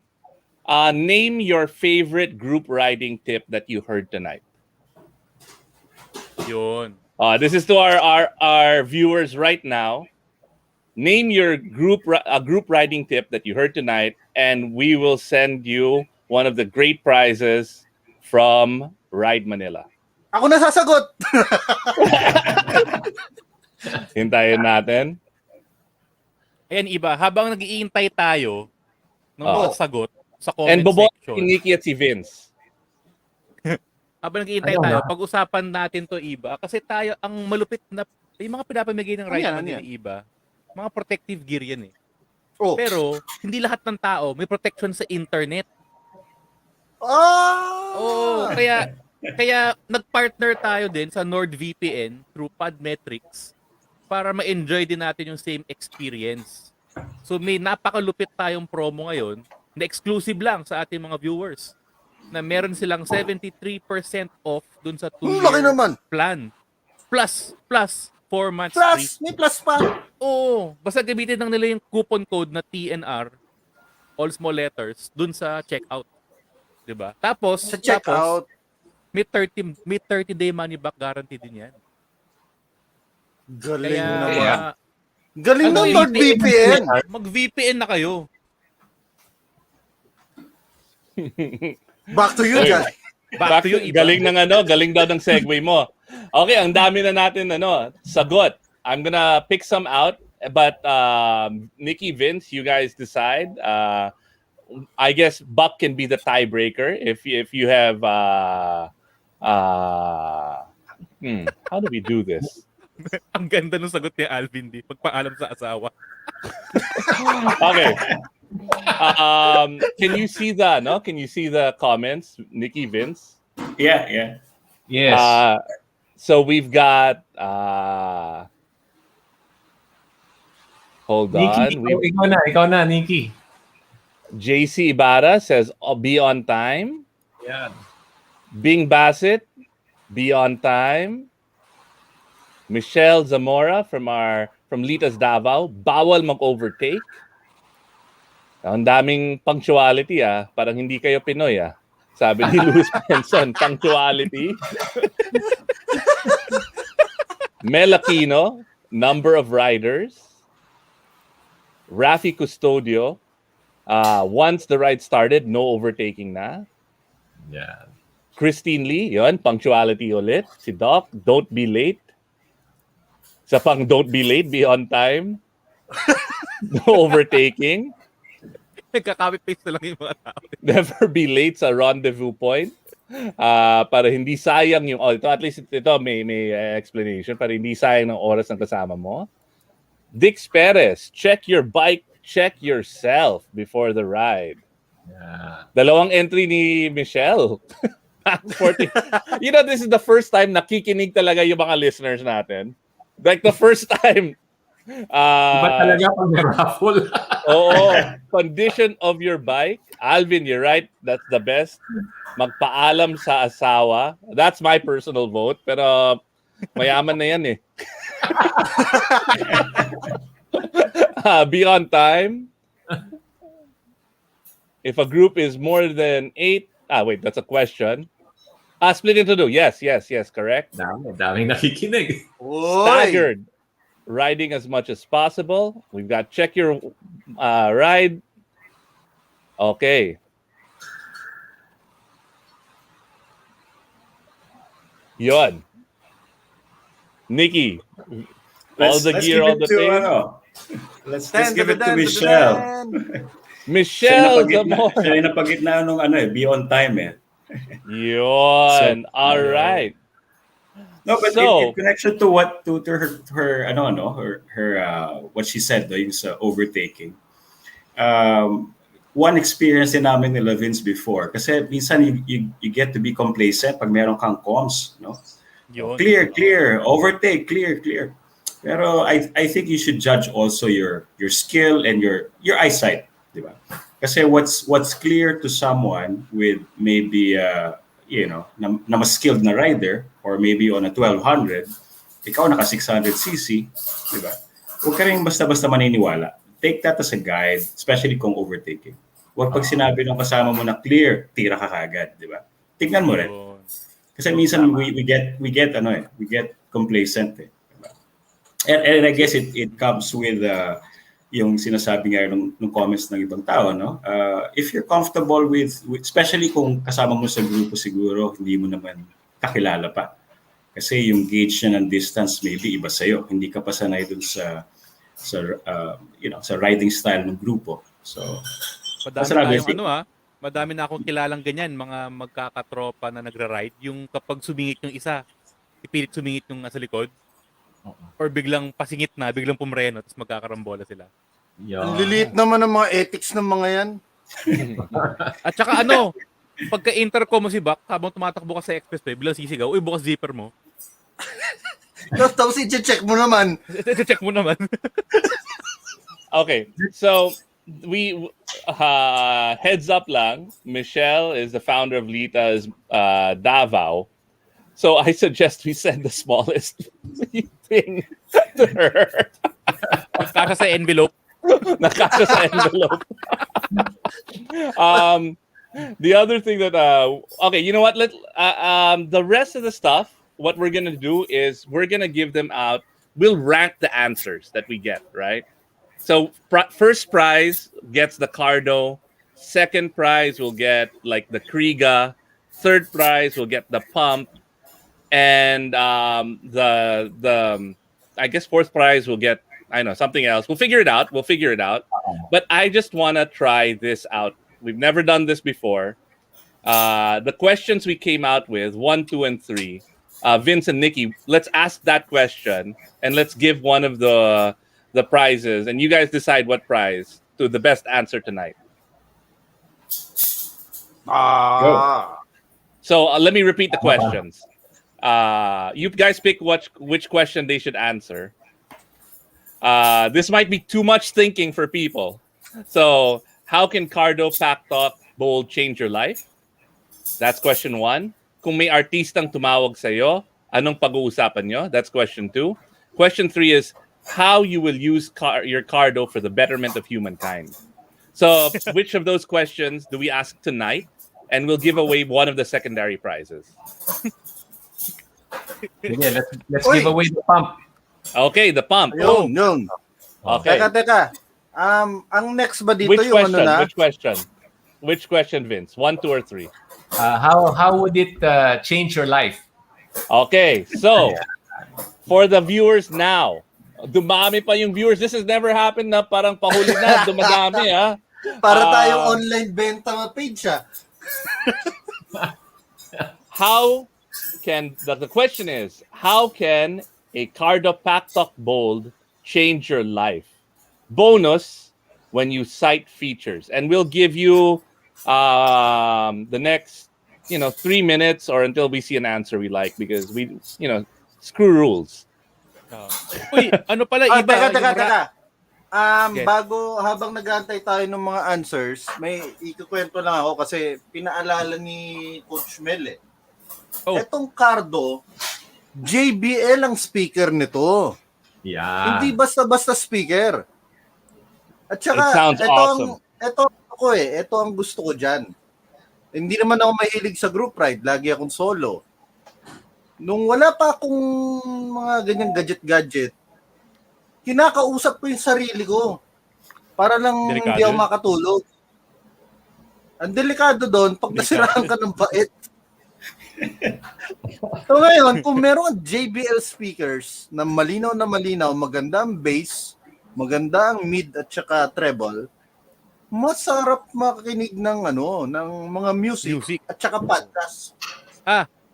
Name your favorite group riding tip that you heard tonight. Yun. This is to our viewers right now. Name your group riding tip that you heard tonight, and we will send you one of the great prizes from Ride Manila. Ako na sasagot. Hintayin natin. Ayan, Iba, habang nag-iintay tayo ng mga sagot sa comment And bobo section. si Nikki at si Vince. Habang nag-iintay Ayun tayo, na. pag-usapan natin to, Iba. Kasi tayo, ang malupit na, yung mga pinapamigay ng Ride Ano Manila, yan? Iba, mga protective gear yan eh. Oh. Pero, hindi lahat ng tao may protection sa internet. Oo, kaya nag-partner tayo din sa NordVPN through Podmetrics para ma-enjoy din natin yung same experience. So may napakalupit tayong promo ngayon na exclusive lang sa ating mga viewers na meron silang 73% off dun sa Laki 2-year naman. plan. Plus 4 months free. Plus, may plus pa. Oo, basta gamitin lang nila yung coupon code na TNR, all small letters, dun sa checkout. 'Di ba? Tapos Sa checkout. may 30 day money back guarantee din 'yan. Galing Kaya naman. Galing ng Ano, NordVPN. mag-VPN na kayo. Back to you, Oy. Jan. Back to you, Iba. Galing daw ng segue mo. Okay, ang dami na natin sagot. I'm gonna pick some out, but Nikki, Vince, you guys decide. I guess Buck can be the tiebreaker if you have how do we do this? Ang ganda ng sagot ni Alvin D. Pagpaalam sa asawa. Okay. Can you see the comments, Nikki, Vince? Yeah. Yes. So we've got hold Nikki, on. ikaw na, Nikki. JC Ibarra says, be on time. Yan. Bing Bassett, be on time. Michelle Zamora from Litas Davao, bawal mag-overtake. Ang daming punctuality parang hindi kayo Pinoy Sabi ni Luis Benson, punctuality. Mel Aquino, number of riders. Rafi Custodio, once the ride started, no overtaking na. Yan. Christine Lee, yon, punctuality ulit. Si Doc, don't be late. Sa pang don't be late, be on time. No overtaking. Nagka-copy-paste na lang yung mga tao. Never be late sa rendezvous point. Para hindi sayang yung ito, at least ito may explanation para hindi sayang ng oras ng kasama mo. Dix Perez, check your bike, check yourself before the ride. Yeah. Dalawang entry ni Michelle. 40. This is the first time nakikinig talaga yung mga listeners natin. Like the first time. Iba talaga pag may raffle. Oo. Condition of your bike. Alvin, you're right. That's the best. Magpaalam sa asawa. That's my personal vote. Pero mayaman na yan Be on time. If a group is more than 8, wait, that's a question. Split into 2. Yes, correct. Daming nakikinig. Staggered. Riding as much as possible. We've got check your ride. Okay. Yon. Nikki, all the gear, all the things. Let's give it to Michelle. Michelle Zamora. Siya yung napagitna nung be on time Yon. All right. No, but So, in connection to what to her what she said yung sa overtaking. One experience din namin ni Vince before kasi minsan you get to be complacent pag meron kang comms, no? Yun. Clear, overtake, clear. Pero I think you should judge also your skill and your eyesight, di ba? Kasi what's clear to someone with maybe na mas skilled na rider or maybe on a 1200, ikaw naka 600cc, di ba? Huwag ka rin basta-basta maniniwala. Take that as a guide, especially kung overtaking. Huwag pag sinabi ng kasama mo na clear, tira ka kagad, di ba? Tingnan mo rin. Kasi minsan we get complacent Diba? And I guess it comes with yung sinasabi nga nung comments ng ibang tao, no? If you're comfortable with especially kung kasama mo sa grupo siguro, hindi mo naman kakilala pa. Kasi yung gauge niya ng distance maybe iba sa'yo. Hindi ka pa sanay dun sa riding style ng grupo. So, madami na akong kilalang ganyan, mga magkakatropa na nagra-ride, yung kapag sumingit yung isa, ipilit sumingit yung nasa likod, or biglang pasingit na, biglang pumreno, tapos magkakarambola sila. Ang liliit naman ng mga ethics ng mga yan. At saka pagka-intercom mo si Bak, habang tumatakbo ka sa expressway, bilang sisigaw, uy, bukas zipper mo. Tapos i-check mo naman. Check mo naman. Okay, so we heads up lang. Michelle is the founder of Lita's Davao. So I suggest we send the smallest thing to her. Nakasya sa envelope. Nakasya sa envelope. The other thing that okay, you know what? The rest of the stuff, what we're gonna do is we're gonna give them out. We'll rank the answers that we get, right? So first prize gets the Cardo. Second prize will get like the Kriega. Third prize will get the Pump. And the I guess fourth prize will get something else. We'll figure it out. But I just want to try this out. We've never done this before. The questions we came out with 1, 2, and 3. Vince and Nikki, let's ask that question and let's give one of the prizes, and you guys decide what prize to the best answer tonight. So let me repeat the questions. You guys pick which question they should answer. This might be too much thinking for people. So how can Cardo Pack Talk Bowl change your life? That's question 1. Kung may artistang tumawag sa'yo, anong pag-uusapan nyo? That's question 2. Question 3 is how you will use your Cardo for the betterment of humankind. So, which of those questions do we ask tonight? And we'll give away one of the secondary prizes. Sige, let's Uy! give away the pump. Okay, the pump. Yun. Okay. Teka. Ang next ba dito Which yung question? ano na? Which question, Vince? 1, 2, or 3? How would it change your life? Okay, so for the viewers now, dumami pa yung viewers. This has never happened na parang pahuli na, dumadami ha. Para tayong online benta page How can, the question is, how can a Cardo Pack Talk Bold change your life? Bonus when you cite features. And we'll give you the next 3 minutes or until we see an answer we like, because we screw rules. Uy, ano pala iba? Teka. Yes. Bago, habang nag-aantay tayo ng mga answers, may ikukwento lang ako kasi pinaalala ni Coach Mel Etong Cardo, JBL ang speaker nito. Yeah. Hindi basta-basta speaker. At saka, It sounds awesome. Ito ang gusto ko dyan. Hindi naman ako mahilig sa group ride. Lagi akong solo. Nung wala pa akong mga ganyang gadget, kinakausap ko yung sarili ko. Para lang Delikado hindi ako yun. makatulog. Ang delikado doon, pag nasiraan ka ng bait. So ngayon, kung meron JBL speakers na malinaw, maganda ang bass, maganda ang mid at saka treble, masarap makikinig ng mga music. At saka podcast.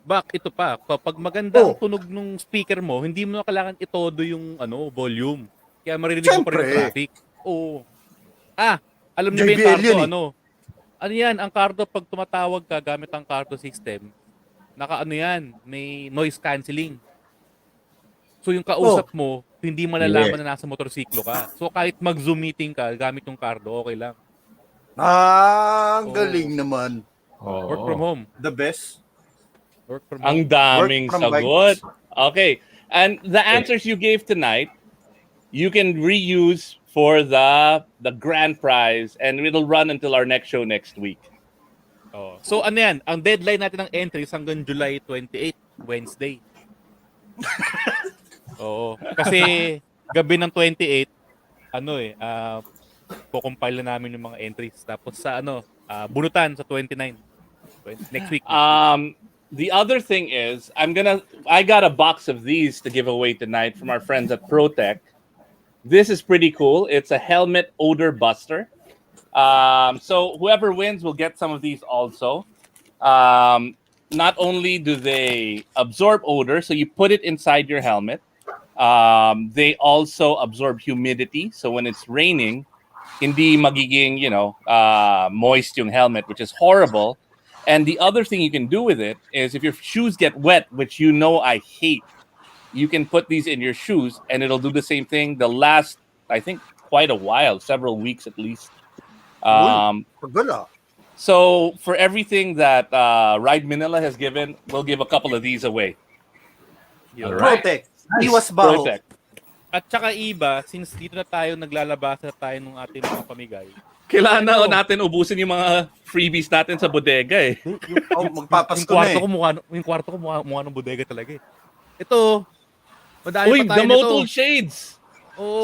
Ito pa. Kapag maganda ang tunog ng speaker mo, hindi mo na kailangan itodo yung volume. Kaya maririnig mo pa rin yung traffic. Oo. Alam niyo ba yung JBL Cardo, yun ano yan, ang Cardo pag tumatawag ka gamit ang Cardo system, may noise cancelling. So yung kausap mo, hindi malalaman na nasa motorsiklo ka. So kahit mag-Zoom meeting ka, gamit yung Cardo, okay lang. Ang galing naman. Work from home. The best. Work from home. Ang daming Work from sagot. bikes. Okay. And the answers you gave tonight, you can reuse for the grand prize, and it'll run until our next show next week. So ano yan, ang deadline natin ng entries hanggang July 28, Wednesday. Kasi gabi ng 28, kukumpile na namin yung mga entries. Tapos sa bunutan sa 29. Next week. The other thing is, I got a box of these to give away tonight from our friends at ProTech. This is pretty cool. It's a helmet odor buster. So whoever wins will get some of these also. Not only do they absorb odor, so you put it inside your helmet. They also absorb humidity. So when it's raining, hindi magiging, moist yung helmet, which is horrible. And the other thing you can do with it is if your shoes get wet, which I hate, you can put these in your shoes and it'll do the same thing. They'll last, I think, quite a while, several weeks at least. So for everything that Ride Manila has given, we'll give a couple of these away. ProTech. Iwas baho. ProTech. At saka iba, since dito na tayo naglalabasa tayo ng ating mga pamigay, Kailangan na natin ubusin yung mga freebies natin sa bodega eh. Magpapasko yung kwarto ko mukha ng bodega talaga eh. Ito, madami Uy, pa tayo the nito. Motul Shades!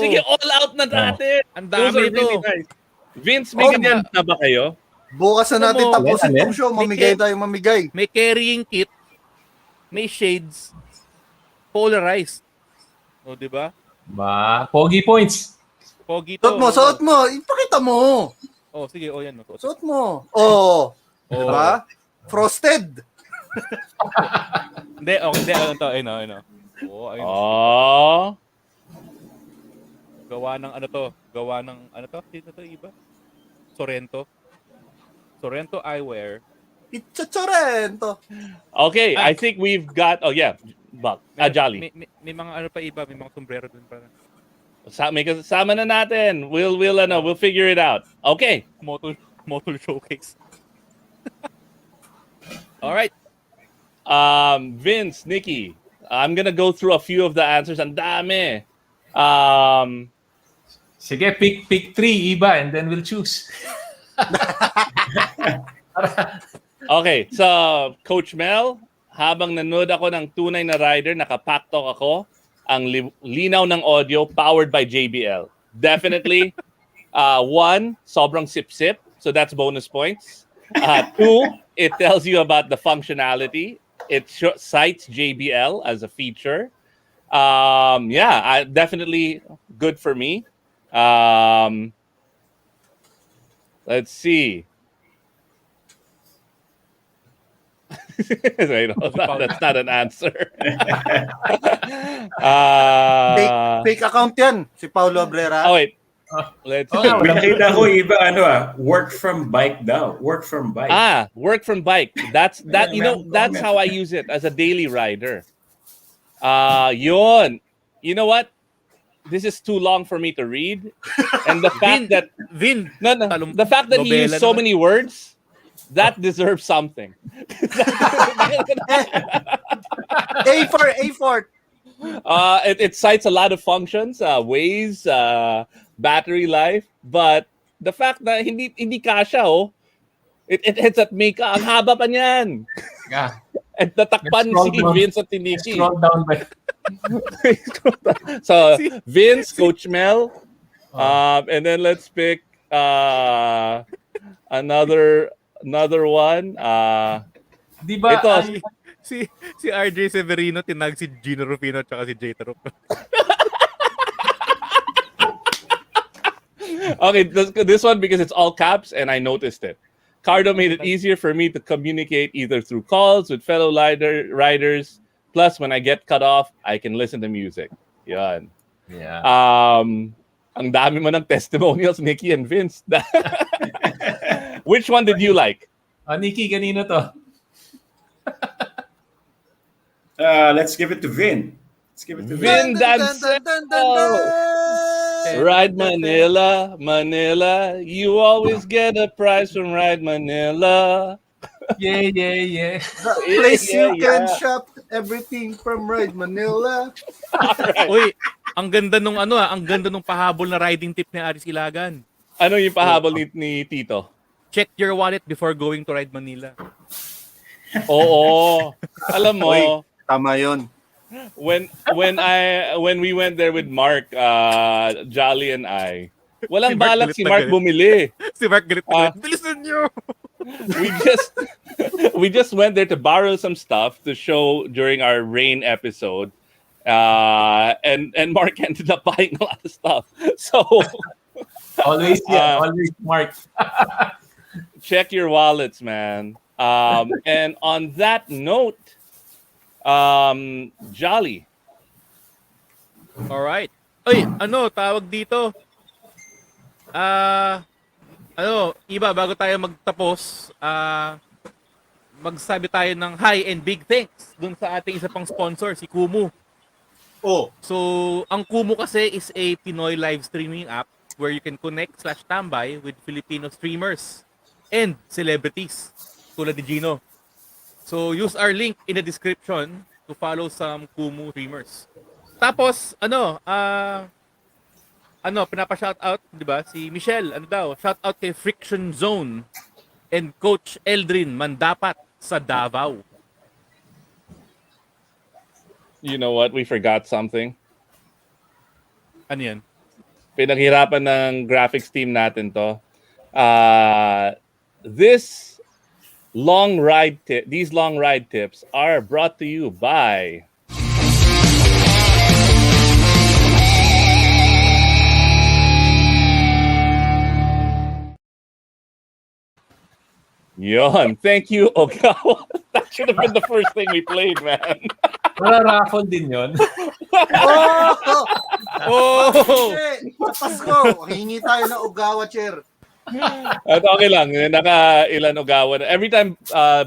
Sige, all out na natin! Ang Those dami are ito. really nice. Vince, may ganyan na ba kayo? Bukas na natin tapusin Yan, itong show. Mamigay. May carrying kit, may shades, polarized. Di ba? Pogi points. Pogi to. Suot mo. Ipakita mo. Sige, yan. Suot mo. Diba? Frosted. Hindi, ano to, ayun. Ayun. Gawa ng Sino to, iba? Sorrento Eyewear. Itchatorento. Okay, I think we've got... Oh, yeah. Jolly. May mga pa iba, may mga sombrero dun para. Sama na natin. We'll figure it out. Okay. Motor showcase. All right. Vince, Nikki, I'm gonna go through a few of the answers. Ang dami. Sige, pick 3, Iba, and then we'll choose. Okay, so Coach Mel, habang nanood ako ng Tunay na Rider, nakapaktok ako ang linaw ng audio powered by JBL. Definitely, 1, sobrang sip-sip, so that's bonus points. 2, it tells you about the functionality. It cites JBL as a feature. Definitely good for me. Let's see. Wait, that's not an answer. Fake account yan, si Paulo Abrera. Oh, wait. Let's see. Nakita ko iba work from bike daw. Work from bike. Work from bike. That's comment. how I use it as a daily rider. Yun. You know what? This is too long for me to read. And the fact that the fact that he used so many words, that deserves something. A4. It cites a lot of functions, ways, battery life, but the fact that hindi kasha, it hits at Mika. Ang haba pa niyan. Yeah. At natakpan si Vince at Tiniki. Scroll down by... So, Vince, Coach Mel, and then let's pick another one. Di ba? Ito, Si RJ Severino tinag si Gino Rufino at saka si Jay Tarok. Okay, this one because it's all caps and I noticed it. Cardo made it easier for me to communicate either through calls with fellow riders. Plus, when I get cut off, I can listen to music. Yan. Yeah. Ang dami mo ng testimonials, Nikki and Vince. Which one did you like? Nikki, kanino to? Let's give it to Vin. Vin Dancel. Ride Manila, Manila. You always get a prize from Ride Manila. Yeah. Place you can shop everything from Ride Manila. Alright. Uy, ang ganda nung pahabol na riding tip ni Aris Ilagan. Ano yung pahabol ni Tito? Check your wallet before going to Ride Manila. Oo. Alam mo, Uy, tama yun. when we went there with Mark, Jolly and I, walang Si Mark balak galit si na Mark galit. bumili. Si Mark galit na galit. Bilisan nyo! We just went there to borrow some stuff to show during our rain episode. And Mark ended up buying a lot of stuff. So Always Mark. check your wallets, man. And on that note, Jolly. Alright. Uy, tawag dito? Iba, bago tayo magtapos, magsabi tayo ng hi and big thanks dun sa ating isa pang sponsor, si Kumu. Oh, So, ang Kumu kasi is a Pinoy live streaming app where you can connect/tambay with Filipino streamers and celebrities tulad ni Gino. So, use our link in the description to follow some Kumu streamers. Tapos, pinapa-shoutout, di ba? Si Michelle, shoutout kay Friction Zone and Coach Eldrin Mandapat sa Davao. You know what? We forgot something. Ano yan? Pinaghirapan ng graphics team natin to. These long ride tips are brought to you by Yon. Thank you, Ogawa. That should have been the first thing we played, man. Raffle din yun. Hindi, sa Pasko, hingi tayo ng Ogawa chair. At okay lang. Naka-ilan Ogawa. Every time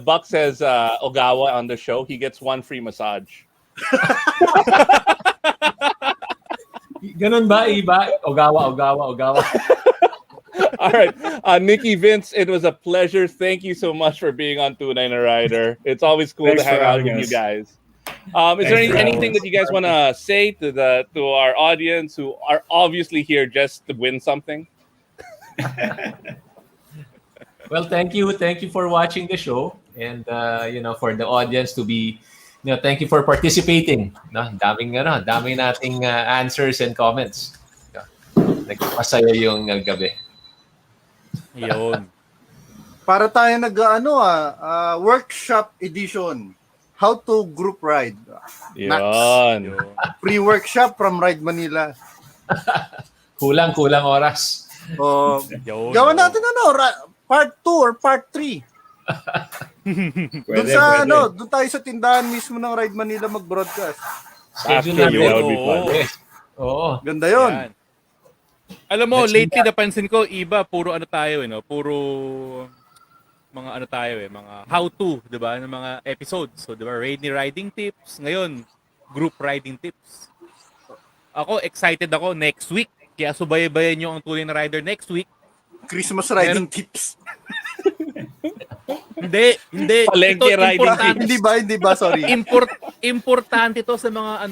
Buck says Ogawa on the show, he gets one free massage. Ganun ba, iba? Ogawa. All right. Nikki, Vince, it was a pleasure. Thank you so much for being on Tunay na Rider. It's always cool Thanks to hang for out having with you us. guys. Is Thanks there for having anything us. that you guys want to say to our audience who are obviously here just to win something? Well, thank you for watching the show, and for the audience to be, thank you for participating. No, daming nating answers and comments. Nagpasaya yung gabi. Yun. Para tayo workshop edition. How to group ride. Yun. Free workshop from Ride Manila. Kulang oras. Yun. Gawa natin part 2 or part 3. Doon Pwede. doon tayo sa tindahan mismo ng Ride Manila mag-broadcast. Schedule Actually, natin. that would be fun. Yes. Oo. Ganda 'yon. Yan. Alam mo, Let's do lately napansin ko, iba, puro ano tayo, puro mga ano tayo mga how-to, di ba, ng mga episodes. So, di ba, rainy riding tips. Ngayon, group riding tips. Ako, excited ako next week. Kaya subaybayan nyo ang Tunay na Rider next week. Christmas riding tips. Hindi. Palengke Ito, riding importante. Hindi ba, sorry. Importante to sa mga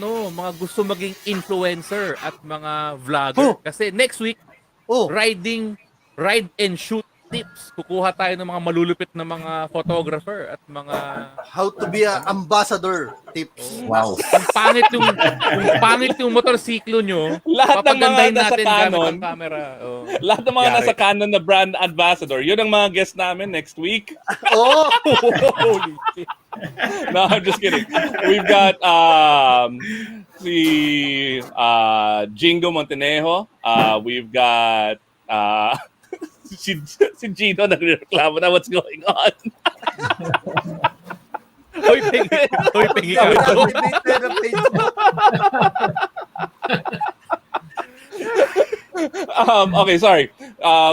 gusto maging influencer at mga vlogger. Kasi next week, ride and shoot tips. Kukuha tayo ng mga malulupit na mga photographer at mga How to be an ambassador tips. Wow. kung pangit yung motorsiklo nyo, Lahat ng mga papagandahin nasa natin gamit Canon. ang camera. Oh. Lahat ng mga Yari. nasa Canon na brand ambassador, yun ang mga guest namin next week. Holy shit. No, I'm just kidding. We've got si Jingo Montenejo. We've got si Gino nagreklamo na what's going on. Hoy, pengi ka. Okay, sorry.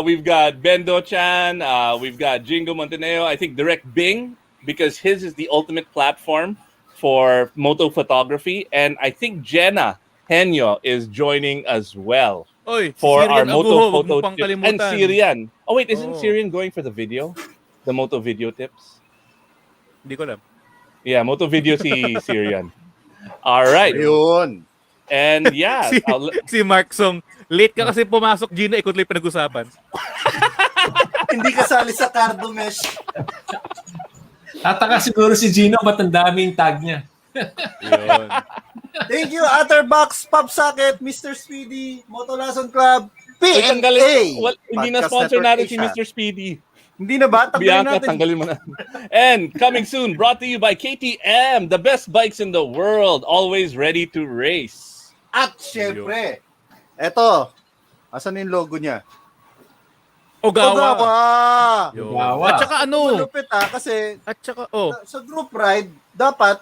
We've got Bendo Chan. We've got Jingo Monteneo. I think Direct Bing, because his is the ultimate platform for moto photography. And I think Jenna Henyo is joining as well Oy, for Syrian our moto Abuho, wag mo photo pang tips. kalimutan. And Syrian. Oh, wait, isn't Oo. Syrian going for the video? The moto video tips? Hindi ko alam. Yeah, moto video si Syrian. All right. Ayun. And yeah, Si Mark Song, late ka kasi pumasok, Gino, ikot lang pinag-usapan. Hindi kasali sa Cardo Mesh. Tataka siguro si Gino ba't ang daming tag niya. Yun. Thank you, Otterbox, Pop Socket, Mr. Speedy, Motolason Club, Wait, PNA. tanggalin. Well, hindi na Podcast sponsor Network natin si Asia. Mr. Speedy. Hindi na ba? Tanggalin Bianca, natin. tanggalin mo na. And coming soon, brought to you by KTM, the best bikes in the world, always ready to race. At syempre, eto, asan yung logo niya? Ogawa. Yun. Ogawa. At saka Malupit kasi At saka, sa group ride, dapat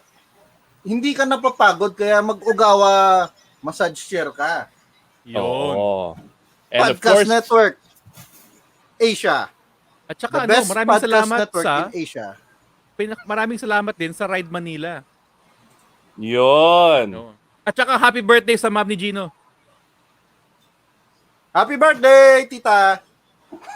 hindi ka napapagod kaya mag-Ogawa massage chair ka. yun. Oh. And of Podcast course, Network Asia. At saka, The best maraming podcast salamat network sa, in Asia. maraming salamat din sa Ride Manila. yun. No? At saka, happy birthday sa mom ni Gino. Happy birthday, tita!